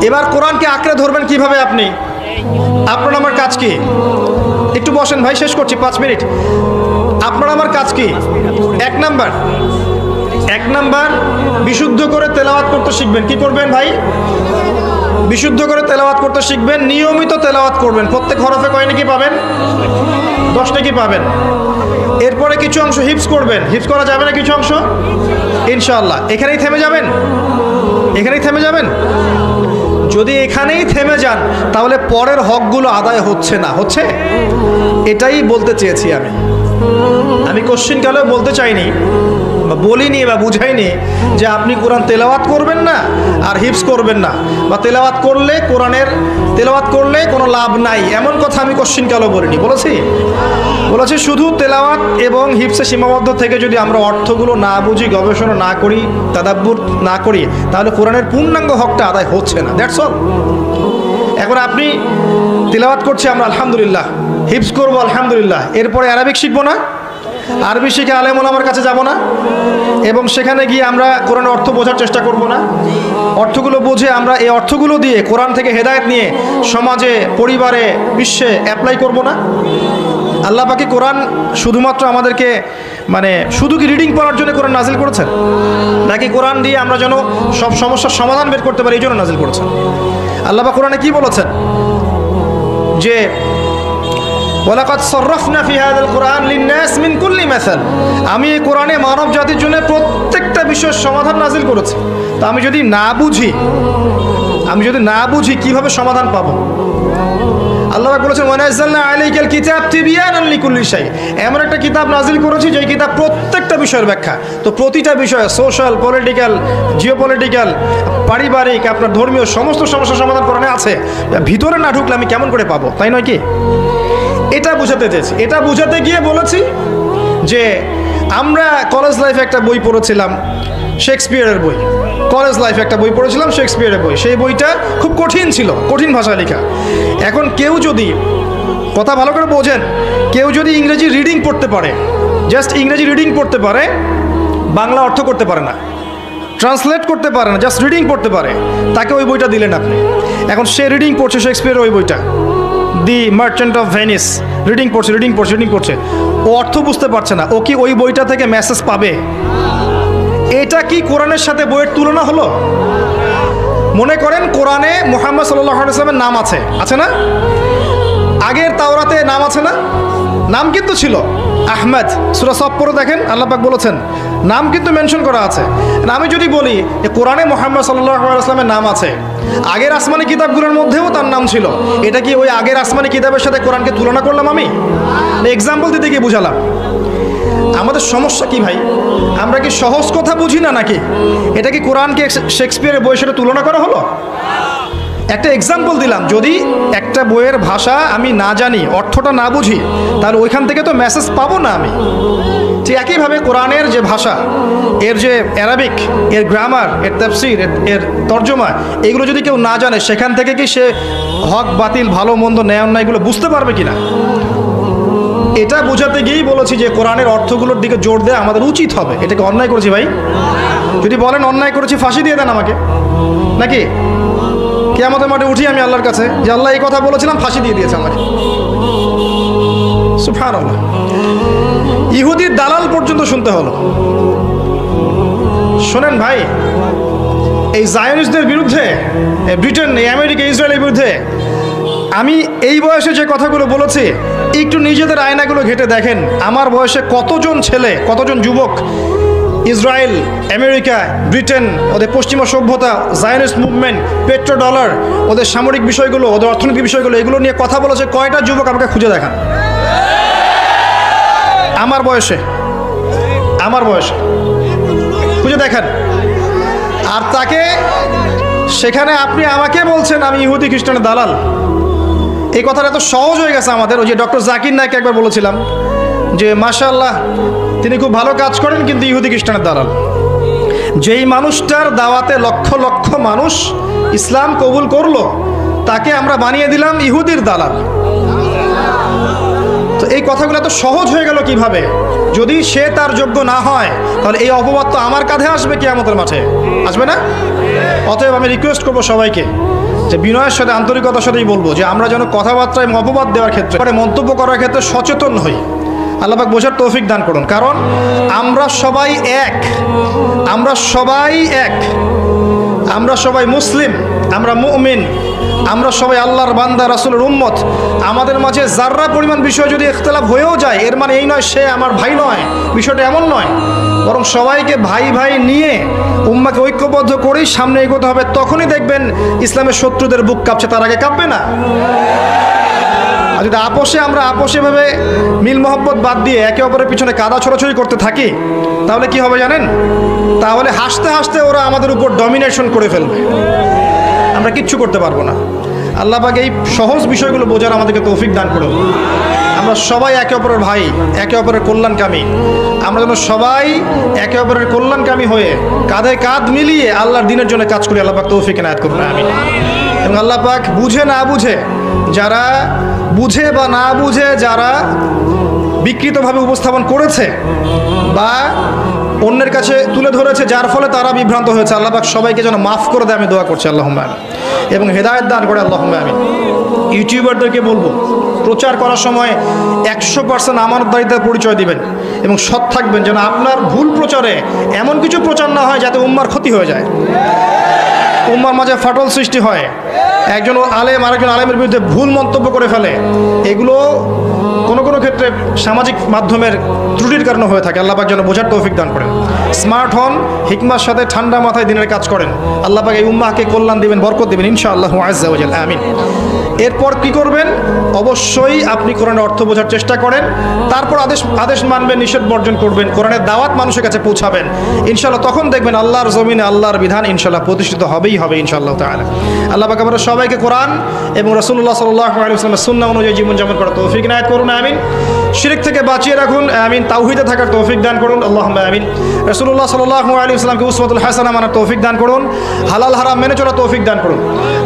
এবার কোরআনকে আঁকড়ে ধরবেন কিভাবে আপনি? আপনার আমার কাজ কি? একটু বসেন ভাই, শেষ করছি 5 মিনিট। আপনার আমার কাজ কি? এক নাম্বার বিশুদ্ধ করে তেলাওয়াত করতে শিখবেন। কি করবেন ভাই? বিশুদ্ধ করে তেলাওয়াত করতে শিখবেন, নিয়মিত তেলাওয়াত করবেন। প্রত্যেক হরফে কয় নাকি পাবেন? 10 নাকি পাবেন। এরপরে কিছু অংশ হিফজ করবেন। হিফজ করা যাবে না কিছু অংশ? ইনশাআল্লাহ। এখানেই থেমে যাবেন? এখানেই থেমে যাবেন? যদি এখানেই থেমে যান তাহলে পরের হকগুলো আদায় হচ্ছে না। হচ্ছে? এটাই বলতে চেয়েছি আমি কোশ্চিন কালেও বলতে চাইনি বা বলিনি বা বুঝাইনি যে আপনি কোরআন তেলাওয়াত করবেন না আর হিফজ করবেন না, বা তেলাওয়াত করলে কোরআনের তেলাওয়াত করলে কোনো লাভ নাই, এমন কথা আমি কোশ্চিন কালেও বলিনি। বলেছি শুধু তেলাওয়াত এবং হিফজে সীমাবদ্ধ থেকে যদি আমরা অর্থগুলো না বুঝি, গবেষণা না করি, তাদাব্বুর না করি, তাহলে কোরআনের পূর্ণাঙ্গ হকটা আদায় হচ্ছে না। That's all. এখন আপনি তেলাওয়াত করছি আমরা আলহামদুলিল্লাহ, হিফজ করবো আলহামদুলিল্লাহ, এরপরে আরবিক শিখবো না? আরবি শিখে আলেম ওলামার কাছে যাব না? এবং সেখানে গিয়ে আমরা কোরআনের অর্থ বোঝার চেষ্টা করব না? অর্থগুলো বুঝে আমরা এই অর্থগুলো দিয়ে কোরআন থেকে হেদায়েত নিয়ে সমাজে, পরিবারে, বিশ্বে অ্যাপ্লাই করব না? আল্লাহ পাকি কোরআন শুধুমাত্র আমাদেরকে শুধু কি রিডিং পড়ার জন্য কোরআন নাজিল করেছেন, নাকি কোরআন দিয়ে আমরা যেন সব সমস্যার সমাধান বের করতে পারি এই জন্য নাজিল করেছেন? আল্লাহ পাক কোরআনে কি বলেছেন? যে ওয়ালাকাদ সাররাফনা ফি হাযাল কুরআন লিন-নাস মিন কুল্লি মাসাল, আমি এই কোরআনে মানব জাতির জন্য প্রত্যেকটা বিষয়ের সমাধান নাজিল করেছি। তা আমি যদি না বুঝি কিভাবে সমাধান পাবো? আল্লাহ পাক বলেছেন ওয়ানাজ্জালনা আলাইকাল কিতাব তিবয়ানান লিকুল্লি শাই, এমন একটা কিতাব নাজিল করেছি যে কিতাব প্রত্যেকটা বিষয়ের ব্যাখ্যা। তো প্রতিটা বিষয়ে, সোশ্যাল, পলিটিক্যাল, জিওপলিটিক্যাল, পারিবারিক, আপনার ধর্মীয় সমস্ত সমস্যার সমাধান কোরআনে আছে। ভিতরে না ঢুকলে আমি কেমন করে পাবো? তাই নয় কি? এটা বুঝাতে চেয়েছি। এটা বুঝাতে গিয়ে বলেছি যে আমরা কলেজ লাইফে একটা বই পড়েছিলাম, শেক্সপিয়ারের বই। কলেজ লাইফে একটা বই পড়েছিলাম শেক্সপিয়ারের বই। সেই বইটা খুব কঠিন ছিল, কঠিন ভাষায় লেখা। এখন কেউ যদি, কথা ভালো করে বোঝেন, কেউ যদি ইংরেজি রিডিং পড়তে পারে, জাস্ট ইংরেজি রিডিং পড়তে পারে, বাংলা অর্থ করতে পারে না, ট্রান্সলেট করতে পারে না, জাস্ট রিডিং পড়তে পারে, তাকে ওই বইটা দিলেন আপনি। এখন সে রিডিং পড়ছে শেক্সপিয়ারের ওই বইটা, দি মার্চেন্ট অফ ভেনিস, রিডিং পড়ছে, ও অর্থ বুঝতে পারছে না। ও কি ওই বইটা থেকে মেসেজ পাবে? এটা কি কোরআনের সাথে বইয়ের তুলনা হলো? মনে করেন কোরআনে মুহাম্মদ সাল্লাল্লাহু আলাইহি ওয়াসাল্লামের নাম আছে না? আগের তাওরাতে নাম আছে না? নাম কিন্তু ছিল আহমদ। সূরা সফ পড়ে দেখেন, আল্লাহ পাক বলেছেন নাম কিন্তু মেনশন করা আছে। আমি যদি বলি যে কোরআনে মুহাম্মদ সাল্লাল্লাহু আলাইহি ওয়াসাল্লামের নাম আছে, আগের আসমানি কিতাবগুলোর মধ্যেও তার নাম ছিল, এটা কি ওই আগের আসমানি কিতাবের সাথে কোরআনকে তুলনা করলাম? আমি এক্সাম্পল দিতে গিয়ে বুঝালাম। আমাদের সমস্যা কি ভাই? আমরা কি সহজ কথা বুঝি না নাকি? এটা কি কোরআনকে শেক্সপিয়ারের বইয়ের সাথে তুলনা করা হলো? একটা এক্সাম্পল দিলাম। যদি একটা বইয়ের ভাষা আমি না জানি, অর্থটা না বুঝি, তাহলে ওইখান থেকে তো মেসেজ পাবো না আমি। ঠিক একইভাবে কোরআনের যে ভাষা, এর যে অ্যারাবিক, এর গ্রামার, এর তাফসীর, এর তর্জমা, এগুলো যদি কেউ না জানে, সেখান থেকে কি সে হক বাতিল, ভালো মন্দ, ন্যায় অন্যায় এগুলো বুঝতে পারবে কিনা? এটা বোঝাতে গিয়েই বলেছি যে কোরআনের অর্থগুলোর দিকে জোর দেওয়া আমাদের উচিত হবে। এটাকে অন্যায় করেছি ভাই? যদি বলেন অন্যায় করেছি, ফাঁসি দিয়ে দেন আমাকে, নাকি কিয়ামতের মাঠে উঠি আমি আল্লাহর কাছে যে আল্লাহ এই কথা বলেছিলাম, ফাঁসি দিয়ে দিয়েছে আমাকে। সুবহানাল্লাহ। ইহুদির দালাল পর্যন্ত শুনতে হলো। শোনেন ভাই, এই জায়নিস্টদের বিরুদ্ধে, ব্রিটেন, আমেরিকা, ইসরায়েলের বিরুদ্ধে আমি এই বয়সে যে কথাগুলো বলেছি, একটু নিজেদের আয়নাগুলো ঘেঁটে দেখেন। আমার বয়সে কতজন ছেলে, কতজন যুবক ইসরায়েল, আমেরিকা, ব্রিটেন, ওদের পশ্চিমা সভ্যতা, জায়নিস্ট মুভমেন্ট, পেট্রো ডলার, ওদের সামরিক বিষয়গুলো, ওদের অর্থনৈতিক বিষয়গুলো, এগুলো নিয়ে কথা বলেছে। কয়টা যুবক আমাকে খুঁজে দেখান আমার বয়সে খুঁজে দেখান। আর তাকে সেখানে আপনি আমাকে বলছেন আমি ইহুদি খ্রিস্টানের দালাল। এই কথাটা এত সহজ হয়ে গেছে আমাদের। ওই যে ডক্টর জাকির নায়েককে একবার বলেছিলাম যে মাশাআল্লাহ তিনি খুব ভালো কাজ করেন, কিন্তু ইহুদি খ্রিস্টানের দালাল। যেই মানুষটার দাওয়াতে লক্ষ লক্ষ মানুষ ইসলাম কবুল করলো, তাকে আমরা বানিয়ে দিলাম ইহুদির দালাল। তো এই কথাগুলো এত সহজ হয়ে গেল কিভাবে? যদি সে তার যোগ্য না হয় তাহলে এই অপবাদ তো আমার কাঁধে আসবে কিয়ামতের মাঠে, আসবে না? অতএব আমি রিকোয়েস্ট করবো সবাইকে যে বিনয়ের সাথে আন্তরিকতার সাথেই বলবো যে আমরা যেন কথাবার্তায় অপবাদ দেওয়ার ক্ষেত্রে, মন্তব্য করার ক্ষেত্রে সচেতন হই। আল্লাহ পাক বোঝার তৌফিক দান করুন। কারণ আমরা সবাই এক, আমরা সবাই এক, আমরা সবাই মুসলিম, আমরা মুমিন, আমরা সবাই আল্লাহর বান্দা, রাসূলের উম্মত। আমাদের মাঝে যাররা পরিমাণ বিষয় যদি ইখতিলাফ হয়েও যায়, এর মানে এই নয় সে আমার ভাই নয়, বিষয়টা এমন নয়। বরং সবাইকে ভাই ভাই নিয়ে উম্মাকে ঐক্যবদ্ধ করেই সামনে এগোতে হবে। তখনই দেখবেন ইসলামের শত্রুদের বুক কাঁপছে, তার আগে কাঁপবে না। আর যদি আমরা আপোষে ভাবে মিল মোহব্বত বাদ দিয়ে একে অপরের পিছনে কাদা ছড়াছড়ি করতে থাকি, তাহলে কি হবে জানেন? তাহলে হাসতে হাসতে ওরা আমাদের উপর ডমিনেশন করে ফেলবে, আমরা কিচ্ছু করতে পারবো না। আল্লাহ পাক এই সহজ বিষয়গুলো বোঝার আমাদেরকে তৌফিক দান করুন। আমরা সবাই একে অপরের ভাই, একে অপরের কল্যাণকামী। আমরা যেন সবাই একে অপরের কল্যাণকামী হয়ে কাঁধে কাঁধ মিলিয়ে আল্লাহর দিনের জন্য কাজ করি। আল্লাহ পাক তৌফিক এনায়েত করুন, আমিন। এবং আল্লাহ পাক বুঝে না বুঝে, যারা বুঝে বা না বুঝে যারা বিকৃতভাবে উপস্থাপন করেছে বা অন্যের কাছে তুলে ধরেছে, যার ফলে তারা বিভ্রান্ত হয়েছে, আল্লাহ পাক সবাইকে যেন মাফ করে দেয়, আমি দোয়া করছি আল্লাহুম্মা আমিন। এবং হেদায়েত দান করে আল্লাহুম্মা আমিন। ইউটিউবারদেরকে বলবো, প্রচার করার সময় 100% আমানতদারিতার পরিচয় দিবেন এবং সৎ থাকবেন, যেন আপনার ভুল প্রচারে এমন কিছু প্রচার না হয় যাতে উম্মার ক্ষতি হয়ে যায়, উম্মার মাঝে ফাটল সৃষ্টি হয়, একজন আলেম আরেকজন আলেমের বিরুদ্ধে ভুল মন্তব্য করে ফেলে। এগুলো কোনো কোনো ক্ষেত্রে সামাজিক মাধ্যমের ত্রুটির কারণে হয়ে থাকে। আল্লাহ পাক যেন বোঝার তৌফিক দান করেন। স্মার্ট হন, হিকমার সাথে ঠান্ডা মাথায় দিনের কাজ করেন। আল্লাহ পাক এই উম্মাহকে কল্যাণ দিবেন, বরকত দিবেন ইনশাআল্লাহ আজ্জা ওয়া জাল্লা, আমিন। এরপর কি করবেন? অবশ্যই আপনি কোরআনের অর্থ বোঝার চেষ্টা করেন, তারপর আদেশ মানবেন, নিষেধ বর্জন করবেন, কোরআনের দাওয়াত মানুষের কাছে পৌঁছাবেন। ইনশাআল্লাহ তখন দেখবেন আল্লাহর জমিনে আল্লাহর বিধান ইনশাআল্লাহ প্রতিষ্ঠিত হবেই হবে ইনশাআল্লাহ তাআলা। আল্লাহ পাক আমাদের সবাইকে কোরআন এবং রাসূলুল্লাহ সাল্লাল্লাহু আলাইহি ওয়াসাল্লামের সুন্নাহ অনুযায়ী জীবনযাপন করার তৌফিক ইনায়েত করুন, আমিন। শিরক থেকে বাঁচিয়ে রাখুন, আমিন। তাওহীদে থাকার তৌফিক দান করুন, আল্লাহুম্মা আমিন। রাসূলুল্লাহ সাল্লাল্লাহু আলাইহি ওয়াসাল্লামকে উসওয়াতুল হাসানাহ মানার তৌফিক দান করুন, হালাল হারাম মেনে চলার তৌফিক দান করুন।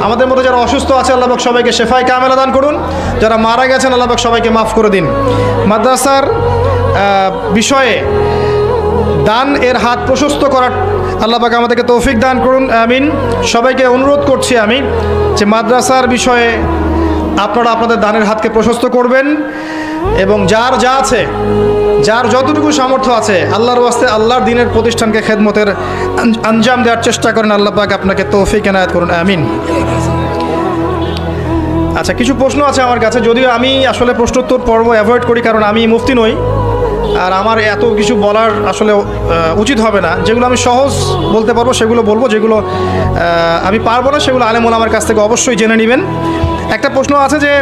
আমাদের মধ্যে যারা অসুস্থ আছে আল্লাহ পাক সবাইকে শিফায়ে কামেলা দান করুন, যারা মারা গেছেন আল্লাহ পাক সবাইকে মাফ করে দিন। মাদ্রাসার বিষয়ে দান এর হাত প্রশস্ত করার আল্লাহ পাক আমাদেরকে তৌফিক দান করুন, আমিন। সবাইকে অনুরোধ করছি আমি যে মাদ্রাসার বিষয়ে আপনারা আপনাদের দানের হাতকে প্রশস্ত করবেন এবং যার যা আছে, যার যতটুকু সামর্থ্য আছে, আল্লাহর ওয়াস্তে আল্লাহর দ্বীনের প্রতিষ্ঠানকে খেদমতের আঞ্জাম দেওয়ার চেষ্টা করেন। আল্লাহ পাক আপনাকে তৌফিক এনায়েত করুন, আমিন। আচ্ছা, কিছু প্রশ্ন আছে আমার কাছে, যদিও আমি আসলে প্রশ্নোত্তর পর্ব অ্যাভয়েড করি, কারণ আমি মুফতি নই আর আমার এত কিছু বলার আসলে উচিত হবে না। যেগুলো আমি সহজ বলতে পারবো সেগুলো বলবো, যেগুলো আমি পারবো না সেগুলো আলেম ওলামার কাছ থেকে অবশ্যই জেনে নেবেন। একটা প্রশ্ন আছে যে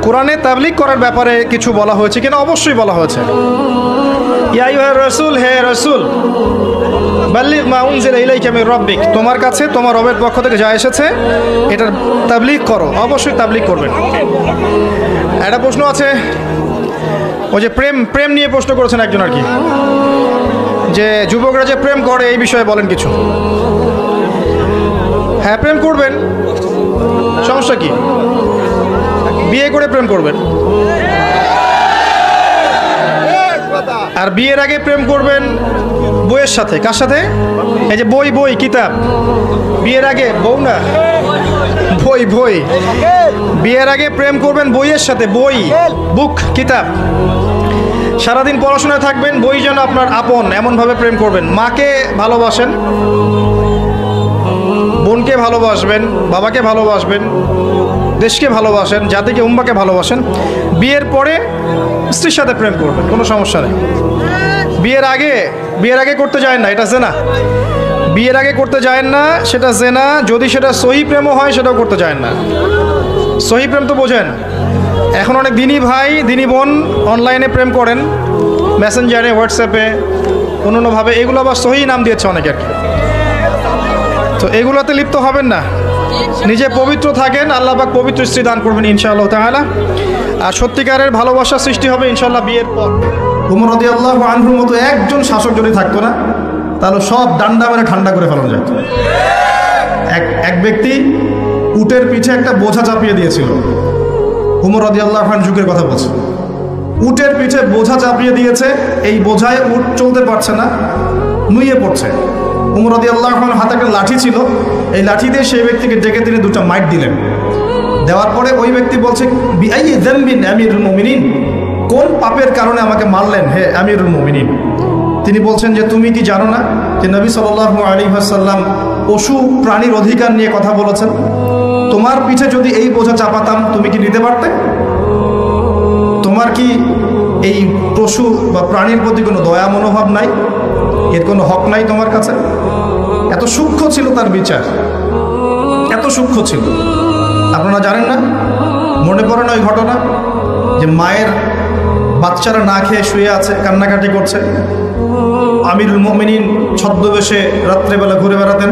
কোরআনে তাবলীগ করার ব্যাপারে কিছু বলা হয়েছে কিনা? অবশ্যই বলা হয়েছে। ইয়া আইয়ুহার রাসূল, হে রাসূল, বাল্লিগ মা উনজিলা ইলাইকা মির রাব্বিক, তোমার কাছে তোমার রবের পক্ষ থেকে যা এসেছে এটার তাবলীগ করো। অবশ্যই তাবলীগ করবেন। একটা প্রশ্ন আছে, ওই যে প্রেম নিয়ে প্রশ্ন করেছেন একজন আর কি, যে যুবকরা যে প্রেম করে এই বিষয়ে বলেন কিছু। হ্যাঁ, প্রেম করবেন, সমস্যা কি? বিয়ে করে প্রেম করবেন, আর বিয়ের আগে প্রেম করবেন বইয়ের সাথে। কার সাথে? এই যে বই কিতাব। বিয়ের আগে বউ না, বই। বিয়ের আগে প্রেম করবেন বইয়ের সাথে, বই, বুক, কিতাব। সারাদিন পড়াশোনায় থাকবেন, বই যেন আপনার আপন, এমনভাবে প্রেম করবেন। মাকে ভালোবাসেন, বোনকে ভালোবাসবেন, বাবাকে ভালোবাসবেন, দেশকে ভালোবাসেন, জাতিকে উম্মাকে ভালোবাসেন। বিয়ের পরে স্ত্রীর সাথে প্রেম করবেন, কোনো সমস্যা নেই। বিয়ের আগে করতে যায় না, এটা জেনা। বিয়ের আগে করতে যায় না, সেটা জেনা। যদি সেটা সহি প্রেমও হয় সেটাও করতে যায় না। সহি প্রেম তো বোঝেন, এখন অনেক দিনী ভাই দিনী বোন অনলাইনে প্রেম করেন, মেসেঞ্জারে, হোয়াটসঅ্যাপে, অন্যান্যভাবে। এগুলো আবার সহি নাম দিয়েছে অনেকে আর কি। তো এগুলোতে লিপ্ত হবেন না, নিজে পবিত্র থাকেন, আল্লাহ পাক পবিত্র স্ত্রী দান করবেন ইনশাআল্লাহ তাআলা। আর সত্যিকারের ভালোবাসা সৃষ্টি হবে ইনশাআল্লাহ বিয়ের পর। উমর রাদিয়াল্লাহু আনহুর মতো একজন শাসক যদি থাকতো না, তাহলে সব ডান্ডা মেরে ঠান্ডা করে ফেলানো যেত। এক ব্যক্তি উটের পিঠে একটা বোঝা চাপিয়ে দিয়েছিল, উমর রাদিয়াল্লাহু আনহুর যুগের কথা বলছে। উটের পিঠে বোঝা চাপিয়ে দিয়েছে, এই বোঝায় উট চলতে পারছে না, নুয়ে পড়ছে। উমর রাদিয়াল্লাহু আনহুর হাতে একটা লাঠি ছিল, এই লাঠি দিয়ে সেই ব্যক্তিকে ডেকে তিনি দুটো মাইট দিলেন। দেওয়ার পরে ওই ব্যক্তি বলছে, বিআইয়ি যামবিন আমিরুল মুমিনিন, কোন পাপের কারণে আমাকে মারলেন হে আমিরুল মুমিনিন? তিনি বলছেন যে তুমি কি জানো না যে নবী সাল্লাল্লাহু আলাইহি ওয়াসাল্লাম পশু প্রাণীর অধিকার নিয়ে কথা বলেছেন? তোমার পিঠে যদি এই বোঝা চাপাতাম তুমি কি নিতে পারতে? তোমার কি এই পশু বা প্রাণীর প্রতি কোনো দয়া মনোভাব নাই? এর কোনো হক নাই তোমার কাছে? এত সূক্ষ্ম ছিল তার বিচার, এত সূক্ষ্ম ছিল। আপনারা জানেন না, মনে পড়ে না ওই ঘটনা যে মায়ের বাচ্চারা না খেয়ে শুয়ে আছে, কান্নাকাটি করছে। আমিরুল মুমিনিন ছদ্মবেশে রাত্রেবেলা ঘুরে বেড়াতেন।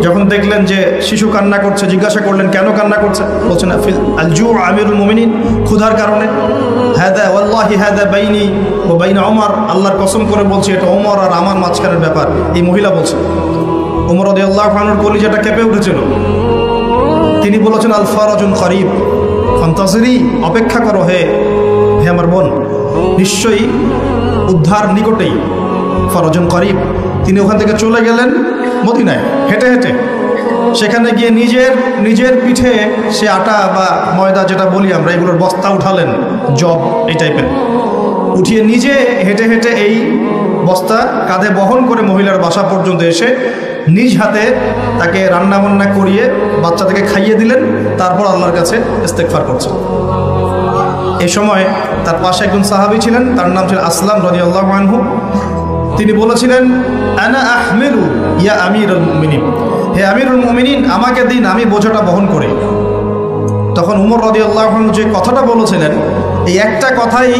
যখন দেখলেন যে শিশু কান্না করছে, জিজ্ঞাসা করলেন কেন কান্না করছে? বলছেন ফিল আলজু আমিরুল মুমিনিন, ক্ষুধার কারণে। হাদা ওয়াল্লাহি হাদা বাইনি ও বাইনা ওমর, আল্লাহর কসম করে বলছি এটা ওমর আর আমার মাঝখানের ব্যাপার। এই মহিলা বলছে। ওমর রাদিয়াল্লাহু আনহুর কলিজাটা কেঁপে উঠেছিল। তিনি বলেছেন আল ফারাজুন করিব ফান্তাজিরি, অপেক্ষা করো হে আমার বোন, নিশ্চয়ই উদ্ধার নিকটেই। ফরজন করিব। তিনি ওখান থেকে চলে গেলেন মদিনায় হেঁটে হেঁটে। সেখানে গিয়ে নিজের পিঠে সে আটা বা ময়দা যেটা বলি আমরা, এগুলোর বস্তা উঠালেন, জব এই টাইপের উঠিয়ে নিজে হেঁটে হেঁটে এই বস্তা কাঁধে বহন করে মহিলার বাসা পর্যন্ত এসে নিজ হাতে তাকে রান্না বান্না করিয়ে বাচ্চাদেরকে খাইয়ে দিলেন। তারপর আল্লাহর কাছে ইস্তেগফার করছেন। এই সময় তার পাশে একজন সাহাবী ছিলেন, তার নাম ছিল আসলাম রাদিয়াল্লাহু আনহু। তিনি বলেছিলেন আনা আহমিলু ইয়া আমিরুল মুমিনিন, হে আমিরুল মুমিনিন আমাকে দিন, আমি বোঝাটা বহন করি। তখন উমর রাদিয়াল্লাহু আনহু যে কথাটা বলেছিলেন, এই একটা কথাই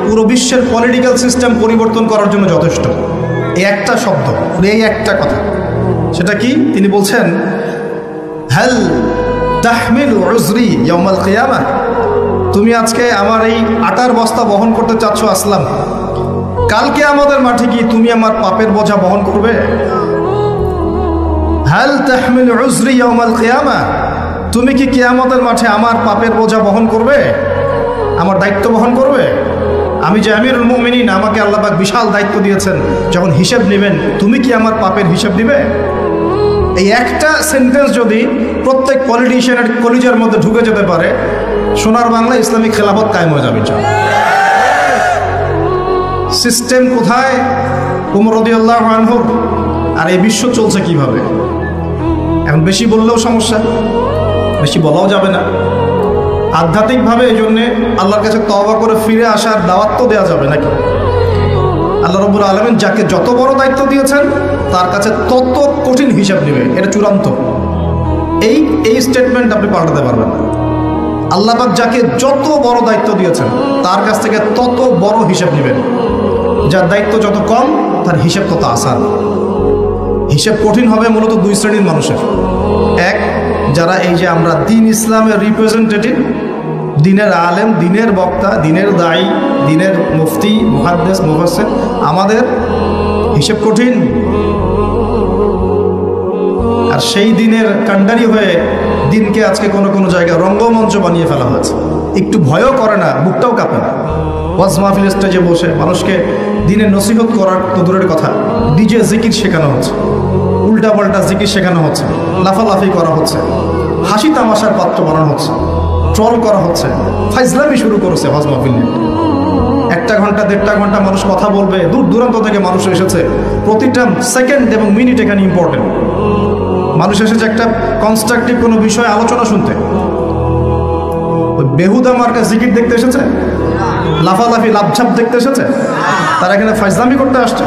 পুরো বিশ্বের পলিটিক্যাল সিস্টেম পরিবর্তন করার জন্য যথেষ্ট। এই একটা শব্দ, এই একটা কথা। সেটা কি? তিনি বলছেন হাল তাহমিলু উজরি ইয়াউমাল কিয়ামাহ, তুমি আজকে আমার এই আটার বস্তা বহন করতে চাচ্ছ আসলাম, কালকে আমাদের মাঠে কি তুমি আমার পাপের বোঝা বহন করবে? হাল তাহমিলু উজরি ইয়াউমাল কিয়ামাহ, তুমি কি কিয়ামতের মাঠে আমার পাপের বোঝা বহন করবে, আমার দায়িত্ব বহন করবে? আমি যে আমিরুল মুমিনিন, আমাকে আল্লাহ পাক বিশাল দায়িত্ব দিয়েছেন, যখন হিসেব নেবেন তুমি কি আমার পাপের হিসেব দিবে? এই একটা সেন্টেন্স যদি প্রত্যেক পলিটিশিয়ানের কলিজার মধ্যে ঢুকে যেতে পারে, সোনার বাংলা ইসলামিক খেলাফত কায়েম হয়ে যাবে। সিস্টেম কোথায়? উমর রাদিয়াল্লাহু আনহুর। আর এই বিশ্ব চলছে কিভাবে? এখন বেশি বললেও সমস্যা, বেশি বলাও যাবে না। আধ্যাত্মিকভাবে এই জন্যে আল্লাহর কাছে তওবা করে ফিরে আসার দাওয়াত তো দেওয়া যাবে নাকি? আল্লাহ রাব্বুল আলামিন যাকে যত বড় দায়িত্ব দিয়েছেন তার কাছে তত কঠিন হিসাব নেবে, এটা চূড়ান্ত। এই স্টেটমেন্ট আপনি পাল্টাতে পারবেন না। আল্লাহ পাক যাকে যত বড় দায়িত্ব দিয়েছেন তার কাছ থেকে তত বড় হিসাব নেবেন। যার দায়িত্ব যত কম তার হিসাব তত আসান। হিসাব কঠিন হবে মূলত দুই শ্রেণীর মানুষের। এক, যারা এই যে আমরা দিন ইসলামের রিপ্রেজেন্টেটিভ, দিনের আলেম, দিনের বক্তা, দিনের দায়ী, দিনের মুফতি, মুহাদ্দিস, মুফাসসির, আমাদের হিসাব কঠিন। আর সেই দিনের কাণ্ডারি হয়ে দিনকে আজকে কোনো কোনো জায়গায় রঙ্গমঞ্চ বানিয়ে ফেলা হয়েছে। একটু ভয়ও করে না, বুকটাও কাঁপে না। ওয়াজ মাহফিল স্টেজে বসে মানুষকে দিনের নসিহত করার তো দূরের কথা, ডিজে জিকির শেখানো হচ্ছে, উল্টা পাল্টা জিকির শেখানো হচ্ছে, লাফালাফি করা হচ্ছে, হাসি তামাশার পাত্র বানানো হচ্ছে, ট্রল করা হচ্ছে, ফাইজলামি শুরু করেছে ওয়াজ মাহফিল নিয়ে। 1 ঘন্টা 1.5 ঘন্টা মানুষ কথা বলবে, দূর দূরান্ত থেকে মানুষ এসেছে, প্রতিটা সেকেন্ড এবং মিনিট এখানে ইম্পর্টেন্ট। মানুষ এসেছে একটা কনস্ট্রাকটিভ কোনো বিষয়ে আলোচনা শুনতে। ওই বেহুদা মার্কা জিকির দেখতে এসেছে, লাফালাফি লাভঝাপ দেখতে এসেছে। তারা এখানে ফাইজলামি করতে আসছে,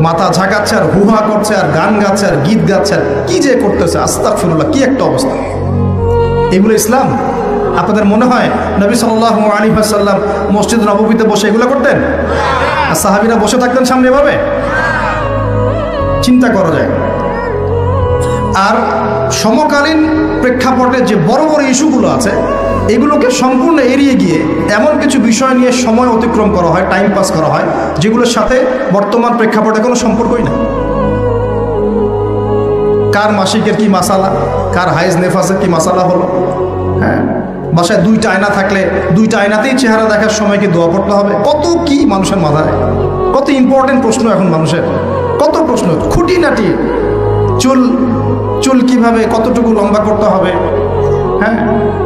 মাথা ঝাঁকাচ্ছে আর হুহা করছে আর গান গাচ্ছে আর গীত গাচ্ছে আর কি যে করতেছে, আস্তাগফিরুল্লাহ, কি একটা অবস্থা। এগুলো ইসলাম? আপনাদের মনে হয় নবী সাল্লাল্লাহু আলাইহি ওয়াসাল্লাম মসজিদ নববীতে বসে এগুলো করতেন? আর সাহাবীরা বসে থাকতেন সামনে এভাবে? চিন্তা করা যায়। আর সমকালীন প্রেক্ষাপটে যে বড় বড় ইস্যুগুলো আছে, এগুলোকে সম্পূর্ণ এড়িয়ে গিয়ে এমন কিছু বিষয় নিয়ে সময় অতিক্রম করা হয়, টাইম পাস করা হয়, যেগুলোর সাথে বর্তমান প্রেক্ষাপটে কোনো সম্পর্কই না। কার মাসিকের কি মাসালা, কার হাইজ নেফাসের কি মাসালা হলো, হ্যাঁ, বাসায় 2টা আয়না থাকলে 2টা আয়নাতেই চেহারা দেখার সময় কি দোয়া পড়তে হবে? কত কি মানুষের মাথায়, কত ইম্পর্টেন্ট প্রশ্ন এখন মানুষের, কত প্রশ্ন, খুঁটিনাটি। চুল কিভাবে কতটুকু লম্বা করতে হবে, হ্যাঁ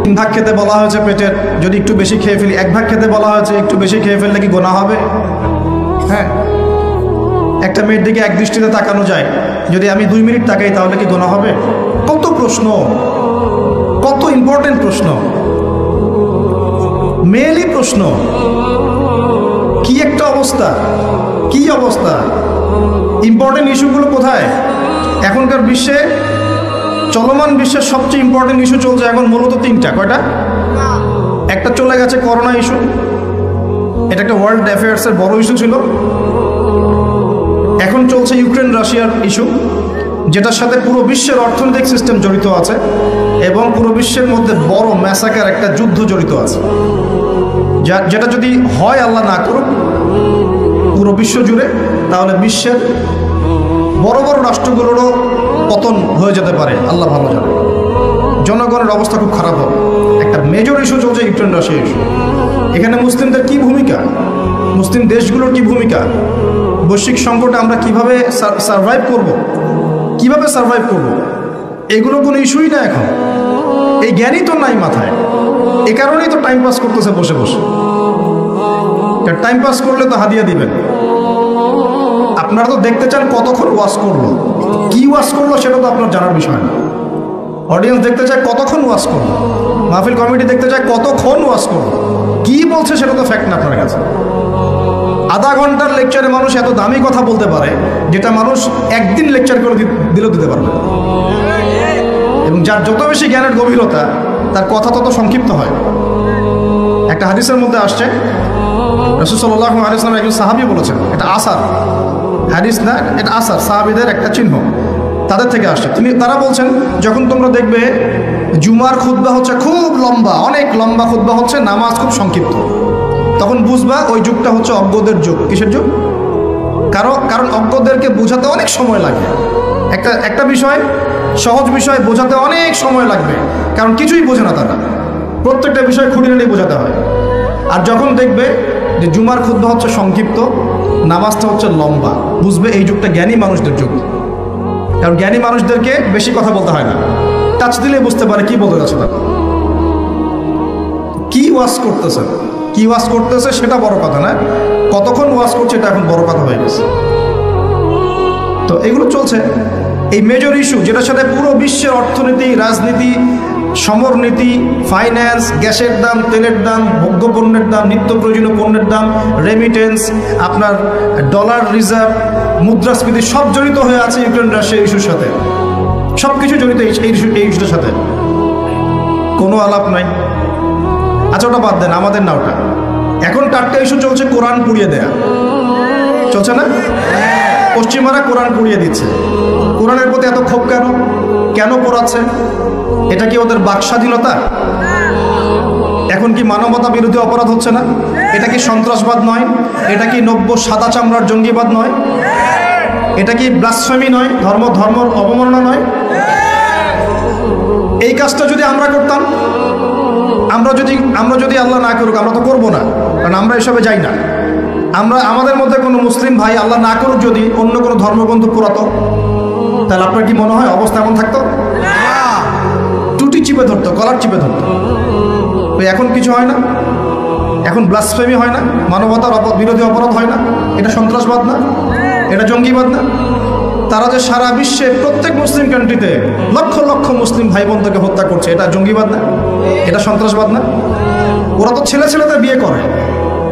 3 ভাগ খেতে বলা হয়েছে পেটের, যদি একটু বেশি খেয়ে ফেলি, 1 ভাগ খেতে বলা হয়েছে, একটু বেশি খেয়ে ফেললে কি গোনা হবে? হ্যাঁ, একটা মেয়ের দিকে এক দৃষ্টিতে তাকানো যায়, যদি আমি 2 মিনিট তাকাই তাহলে কি গোনা হবে? কত প্রশ্ন, কত ইম্পর্টেন্ট প্রশ্ন, মেয়েলি প্রশ্ন। কি একটা অবস্থা, কি অবস্থা! ইম্পর্টেন্ট ইস্যুগুলো কোথায়? এখনকার বিশ্বে, চলমান বিশ্বের সবচেয়ে ইম্পর্টেন্ট ইস্যু চলছে এখন মূলত 3টা। কয়টা? একটা চলে গেছে করোনা ইস্যু, এটা একটা ওয়ার্ল্ড অ্যাফেয়ার্সের বড় ইস্যু ছিল। এখন চলছে ইউক্রেন রাশিয়ার ইস্যু, যেটার সাথে পুরো বিশ্বের অর্থনৈতিক সিস্টেম জড়িত আছে এবং পুরো বিশ্বের মধ্যে বড় ম্যাসাকার একটা যুদ্ধ জড়িত আছে, যেটা যদি হয়, আল্লাহ না করুক, পুরো বিশ্ব জুড়ে, তাহলে বিশ্বের বড় বড় রাষ্ট্রগুলোরও পতন হয়ে যেতে পারে, আল্লাহ ভালো জানে। জনগণের অবস্থা খুব খারাপ হবে। একটা মেজর ইস্যু চলছে ইউক্রেন রাশিয়া ইস্যু। এখানে মুসলিমদের কি ভূমিকা, মুসলিম দেশগুলোর কি ভূমিকা, বৈশ্বিক সংকটে আমরা কিভাবে সার্ভাইভ করব, কিভাবে সার্ভাইভ করব, এগুলো কোনো ইস্যুই না এখন। এই জ্ঞানই তো নাই মাথায়, এ কারণেই তো টাইম পাস করতেছে বসে বসে। টাইম পাস করলে তো হাদিয়া দিবেন। আপনারা তো দেখতে চান কতক্ষণ ওয়াজ করলো, কি ওয়াজ করলো সেটা তো আপনার জানার বিষয় না। অডিয়েন্স দেখতে চায় কতক্ষণ ওয়াজ করলো, মাহফিল কমিটি দেখতে চায় কতক্ষণ ওয়াজ করলো, কি বলছে সেটা তো ফ্যাক্ট না আপনার কাছে। আধা ঘন্টার লেকচারে মানুষ এত দামি কথা বলতে পারে, যেটা মানুষ একদিন লেকচার করে দিলেও দিতে পারবে। এবং যার যত বেশি জ্ঞানের গভীরতা, তার কথা তত সংক্ষিপ্ত হয়। একটা হাদিসের মধ্যে আসছে, রাসূল সাল্লাল্লাহু আলাইহি ওয়াসাল্লাম একজন সাহাবী বলেছেন, এটা আসার হাদিস না, এটা আসার, সাহাবীদের একটা চিহ্ন, তাদের থেকে আসছে। তারা বলছেন, যখন তোমরা দেখবে জুমার খুতবা হচ্ছে খুব লম্বা, অনেক লম্বা খুতবা হচ্ছে, নামাজ খুব সংক্ষিপ্ত, তখন বুঝবা ওই যুগটা হচ্ছে অজ্ঞদের যুগ। কিসের যুগ? কারণ অজ্ঞদেরকে বোঝাতে অনেক সময় লাগে। একটা বিষয়, সহজ বিষয় বোঝাতে অনেক সময় লাগবে, কারণ কিছুই বোঝে না তারা, প্রত্যেকটা বিষয় খুঁটিনাটি বোঝাতে হয়। আর যখন দেখবে যে জুমার খুতবা হচ্ছে সংক্ষিপ্ত, নামাজটা হচ্ছে লম্বা, বুঝবে এই যুগটা জ্ঞানী মানুষদের যুগ। কারণ জ্ঞানী মানুষদেরকে বেশি কথা বলতে হয় না, টাচ দিলে বুঝতে পারে কি বলতে যাচ্ছে তারা, কি ওয়াজ করতেছে, কি ওয়াজ করতেছে সেটা বড় কথা না, কতক্ষণ ওয়াজ করছে এটা এখন বড় কথা হয়ে গেছে। তো এগুলো চলছে, এই মেজর ইস্যু, যেটার সাথে পুরো বিশ্বের অর্থনীতি, রাজনীতি, সমরনীতি, ফাইন্যান্স, গ্যাসের দাম, তেলের দাম, ভোগ্য পণ্যের দাম, নিত্য প্রয়োজনীয় পণ্যের দাম, রেমিটেন্স, আপনার ডলার রিজার্ভ, মুদ্রাস্ফীতি, সব জড়িত হয়ে আছে ইউক্রেন রাশিয়া ইস্যুর সাথে। সব কিছু জড়িত এই ইস্যুর সাথে, কোনো আলাপ নাই। আচ্ছা, ওটা বাদ দেন, আমাদের না ওটা। এখন 4টা ইস্যু চলছে, কোরআন পুড়িয়ে দেয়া চলছে না? পশ্চিমারা কোরআন পুড়িয়ে দিচ্ছে। কোরআনের প্রতি এত ক্ষোভ কেন? কেন পোড়াচ্ছে? এটা কি ওদের বাক স্বাধীনতা? এখন কি মানবতা বিরোধী অপরাধ হচ্ছে না? এটা কি সন্ত্রাসবাদ নয়? এটা কি নব্য সাদা চামড়ার জঙ্গিবাদ নয়? এটা কি ব্লাসফেমি নয়? ধর্ম অবমাননা নয়? এই কাজটা যদি আমরা করতাম, আমরা যদি আল্লাহ না করুক, আমরা তো করবো না, কারণ আমরা এসবে যাই না। আমাদের মধ্যে কোনো মুসলিম ভাই আল্লাহ না করুক যদি অন্য কোনো ধর্মগ্রন্থ পোড়াতো, তাহলে আপনার কি মনে হয় অবস্থা এমন থাকতো? টুটি চিপে ধরতো, কলার চিপে ধরতো। এখন কিছু হয় না, এখন ব্লাসফেমি হয় না, মানবতার বিরোধী অপরাধ হয় না, এটা সন্ত্রাসবাদ না, এটা জঙ্গিবাদ না। তারা যে সারা বিশ্বে প্রত্যেক মুসলিম কান্ট্রিতে লক্ষ লক্ষ মুসলিম ভাই বোনদেরকে হত্যা করছে, এটা জঙ্গিবাদ না, এটা সন্ত্রাসবাদ না। ওরা তো ছেলেদের বিয়ে করে,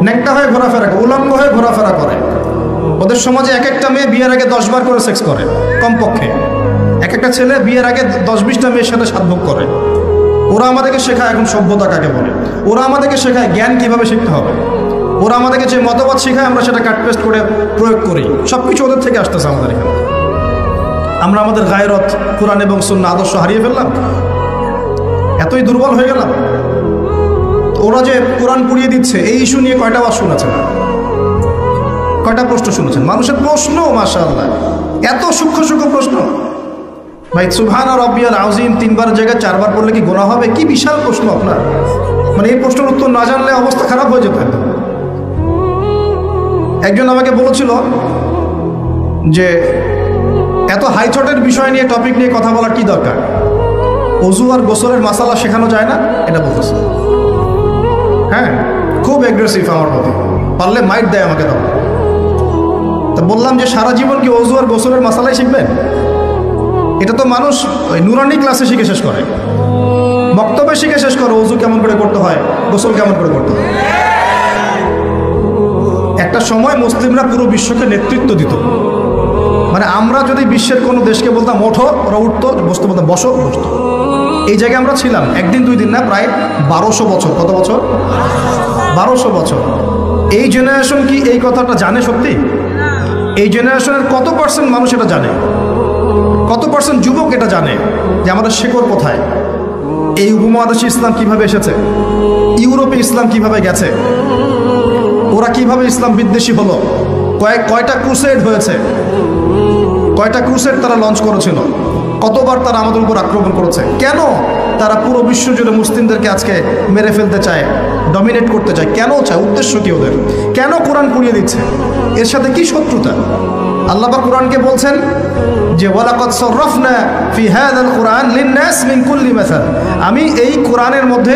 ন্যাংটা হয়ে ঘোরাফেরা করে, উলঙ্গ হয়ে ঘোরাফেরা করে। ওদের সমাজে এক একটা মেয়ে বিয়ের আগে 10 বার করে সেক্স করে কমপক্ষে, এক একটা ছেলে বিয়ের আগে 10-20টা মেয়ের সাথে সাধভোগ করে। ওরা আমাদেরকে শেখায় এখন সভ্যতা কাকে বলে, ওরা আমাদেরকে শেখায় জ্ঞান কিভাবে শিখতে হবে, ওরা আমাদেরকে যে মতবাদ শেখায় আমরা সেটা কাট পেস্ট করে প্রয়োগ করি। সব কিছু ওদের থেকে আসতেছে আমাদের এখানে। আমরা আমাদের গায়রত, কোরআন এবং সুন্নাহ আদর্শ হারিয়ে ফেললাম, এতই দুর্বল হয়ে গেলাম। ওরা যে কোরআন পুড়িয়ে দিচ্ছে, এই ইস্যু নিয়ে কয়টা ওয়াজ শুনেছেন? কয়টা প্রশ্ন শুনেছেন? মানুষের প্রশ্ন মাশাআল্লাহ, এত সূক্ষ্ম প্রশ্ন। ভাই সুবহানা রাব্বিয়াল আযীম 3 বার জায়গায় 4 বার পড়লে কি গুনাহ হবে? কি বিশাল প্রশ্ন আপনার, মানে এই প্রশ্নের উত্তর না জানলে অবস্থা খারাপ হয়ে যেত। একজন আমাকে বলেছিল যে এত হাইচটের বিষয় নিয়ে, টপিক নিয়ে কথা বলার কি দরকার, ওযু আর গোসলের মাসালা শেখানো যায় না, এটা বলতেছে। হ্যাঁ, খুব অ্যাগ্রেসিভ আমার প্রতি, পারলে মাইট দেয় আমাকে। তখন তা বললাম যে সারা জীবন কি ওযু আর গোসলের মাসালাই শিখবেন? এটা তো মানুষ ওই নুরানি ক্লাসে শিখে শেষ করে, বক্তব্যে শিখে শেষ করে ওযু কেমন করে করতে হয়, গোসল কেমন করে করতে হয়। একটা সময় মুসলিমরা পুরো বিশ্বকে নেতৃত্ব দিত, মানে আমরা যদি বিশ্বের কোনো দেশকে বলতাম ওঠো, ওরা উঠতো, বসতে বলতাম বসো, বসতো। এই জায়গায় আমরা ছিলাম 1 দিন 2 দিন না, প্রায় 1200 বছর। কত বছর? 1200 বছর। এই জেনারেশন কি এই কথাটা জানে সত্যি? এই জেনারেশনের কত পার্সেন্ট মানুষ এটা জানে? কত পার্সেন্ট যুবক এটা জানে যে আমাদের শেকড় কোথায়? এই উপমহাদেশে ইসলাম কিভাবে এসেছে, ইউরোপে ইসলাম কিভাবে গেছে, ওরা কিভাবে ইসলাম বিদ্বেষী হলো, কয়টা ক্রুসেড হয়েছে, কয়টা ক্রুসেড তারা লঞ্চ করেছিল, কতবার তারা আমাদের উপর আক্রমণ করেছে, কেন তারা পুরো বিশ্ব জুড়ে মুসলিমদেরকে আজকে মেরে ফেলতে চায়, ডমিনেট করতে চায়, কেন চায়, উদ্দেশ্য কি ওদের, কেন কোরআন পুড়িয়ে দিচ্ছে, এর সাথে কি শত্রুতা? আল্লাহ পাক কোরআনকে বলছেন যে ওয়ালাকাদ সাররাফনা ফি হাযাল কুরআন লিন-নাস মিন কুল্লি মাসাল, আমি এই কোরআনের মধ্যে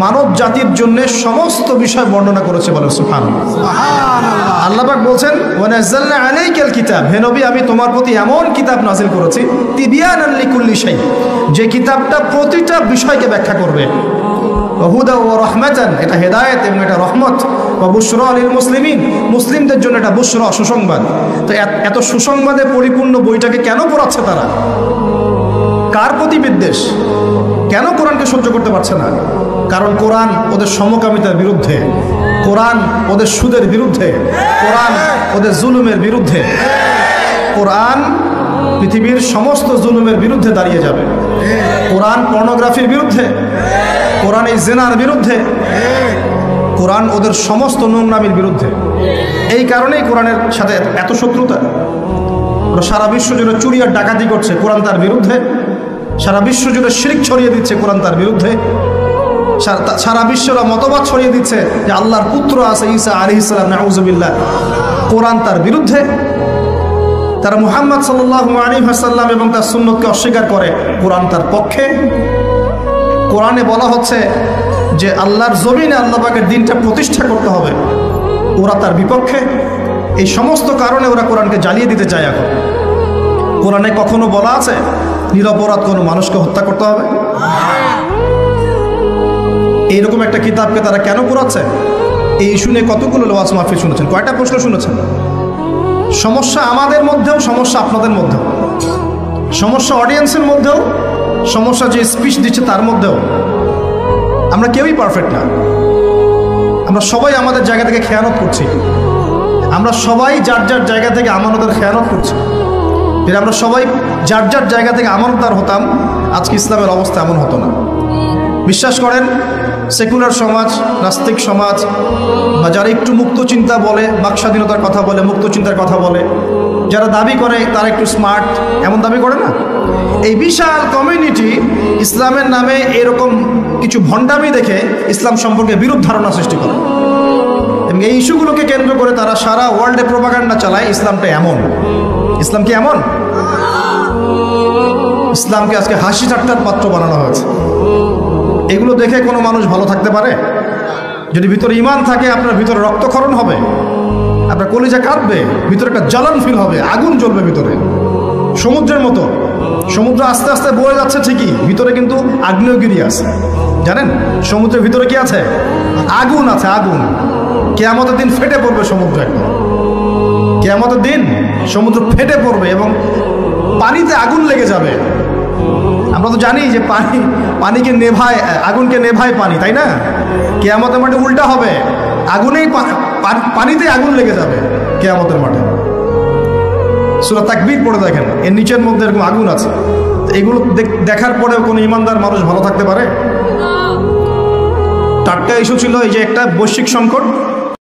মানব জাতির জন্য সমস্ত বিষয় বর্ণনা করেছি। বলেন সুবহানাল্লাহ। সুবহানাল্লাহ। আল্লাহ পাক বলছেন ওয়া নাযালনা আলাইকাল কিতাব, হে নবী আমি তোমার প্রতি এমন কিতাব নাযিল করেছি তিবিয়ানান লিকুল্লি শাই, যে কিতাবটা প্রতিটা বিষয়কে ব্যাখ্যা করবে। হুদা ওয়া রাহমাতান, এটা হেদায়েত এবং এটা রহমত। ওয়া বুশরা লিল মুসলিমিন, মুসলিমদের জন্য এটা বুশরা, সুসংবাদ। তো এত সুসংবাদে পরিপূর্ণ বইটাকে কেন পড়াচ্ছে তারা? কার প্রতি বিদ্বেষ? কেন কোরআনকে সহ্য করতে পারছে না? কারণ কোরআন ওদের সমকামিতার বিরুদ্ধে, কোরআন ওদের সুদের বিরুদ্ধে, কোরআন ওদের জুলুমের বিরুদ্ধে। কোরআন পৃথিবীর সমস্ত জুলুমের বিরুদ্ধে দাঁড়িয়ে যাবে। কোরআন পর্নোগ্রাফির বিরুদ্ধে, কোরআন এই জিনার বিরুদ্ধে, কোরআন ওদের সমস্ত নোংরামির বিরুদ্ধে। এই কারণেই কোরআনের সাথে এত শত্রুতা। ওরা সারা বিশ্ব জুড়ে চুরি আর ডাকাতি করছে, কোরআন তার বিরুদ্ধে। সারা বিশ্ব জুড়ে শিরক ছড়িয়ে দিচ্ছে, কোরআন তার বিরুদ্ধে। সারা বিশ্বরা মতবাদ ছড়িয়ে দিচ্ছে যে আল্লাহর পুত্র আছে ঈসা আলাইহিস সালাম, নাউযুবিল্লাহ, কোরআন তার বিরুদ্ধে। তারা মুহাম্মদ সাল্লাল্লাহু আলাইহি ওয়াসাল্লাম এবং তার সুন্নতকে অস্বীকার করে, কোরআন তার পক্ষে। কোরআনে বলা হচ্ছে যে আল্লাহর জমিনে আল্লাহ পাকের দিনটা প্রতিষ্ঠা করতে হবে, ওরা তার বিপক্ষে। এই সমস্ত কারণে ওরা কোরআনকে জ্বালিয়ে দিতে চায়। এখন কোরআনে কখনো বলা আছে নিরপরাধ কোনো মানুষকে হত্যা করতে হবে? এইরকম একটা কিতাবকে তারা কেন পড়াচ্ছে? এই শুনে কতগুলো ওয়াজ মাহফিল শুনেছেন, কয়টা প্রশ্ন শুনেছেন? সমস্যা আমাদের মধ্যেও, সমস্যা আপনাদের মধ্যেও, সমস্যা অডিয়েন্সের মধ্যেও, সমস্যা যে স্পিচ দিচ্ছে তার মধ্যেও। আমরা কেউই পারফেক্ট না, আমরা সবাই আমাদের জায়গা থেকে খেয়ানত করছি, আমরা সবাই যার যার জায়গা থেকে আমানতের খেয়ানত করছি। যদি আমরা সবাই যার যার জায়গা থেকে আমানতদার হতাম, আজকে ইসলামের অবস্থা এমন হতো না। বিশ্বাস করেন, সেকুলার সমাজ, নাস্তিক সমাজ, বা যারা একটু মুক্ত চিন্তা বলে, বাক স্বাধীনতার কথা বলে, মুক্ত চিন্তার কথা বলে, যারা দাবি করে তারা একটু স্মার্ট, এমন দাবি করে না, এই বিশাল কমিউনিটি ইসলামের নামে এরকম কিছু ভণ্ডামি দেখে ইসলাম সম্পর্কে বিরূপ ধারণা সৃষ্টি করে। এবং এই ইস্যুগুলোকে কেন্দ্র করে তারা সারা ওয়ার্ল্ডে প্রোপাগান্ডা চালায় ইসলামটা এমন। ইসলাম কি এমন? ইসলামকে আজকে হাসি ঠাট্টার পাত্র বানানো হয়েছে। এগুলো দেখে কোনো মানুষ ভালো থাকতে পারে? যদি ভিতরে ঈমান থাকে, আপনার ভিতরে রক্তক্ষরণ হবে, আপনার কলিজা কাঁপবে, ভিতরে একটা জ্বালান ফিল হবে, আগুন জ্বলবে ভিতরে, সমুদ্রের মতো। সমুদ্র আস্তে আস্তে বয়ে যাচ্ছে ঠিকই, ভিতরে কিন্তু আগ্নেয়গিরি আছে। জানেন সমুদ্রের ভিতরে কি আছে? আগুন আছে, আগুন। কিয়ামতের দিন ফেটে পড়বে সমুদ্র, একদম কিয়ামতের দিন সমুদ্র ফেটে পড়বে এবং পানিতে আগুন লেগে যাবে। আমরা তো জানি যে পানিকে নেভায়, আগুনকে নেভায় পানি, তাই না? কিয়ামতের মাঠে উল্টা হবে, আগুনেই পানিতে আগুন লেগে যাবে কিয়ামতের মাঠে। সূরা তাকবীর পড়ে দেখেন, এর নিচের মধ্যে এরকম আগুন আছে। এগুলো দেখার পরেও কোনো ইমানদার মানুষ ভালো থাকতে পারে? টাটকা ইস্যু ছিল এই যে একটা বৈশ্বিক সংকট,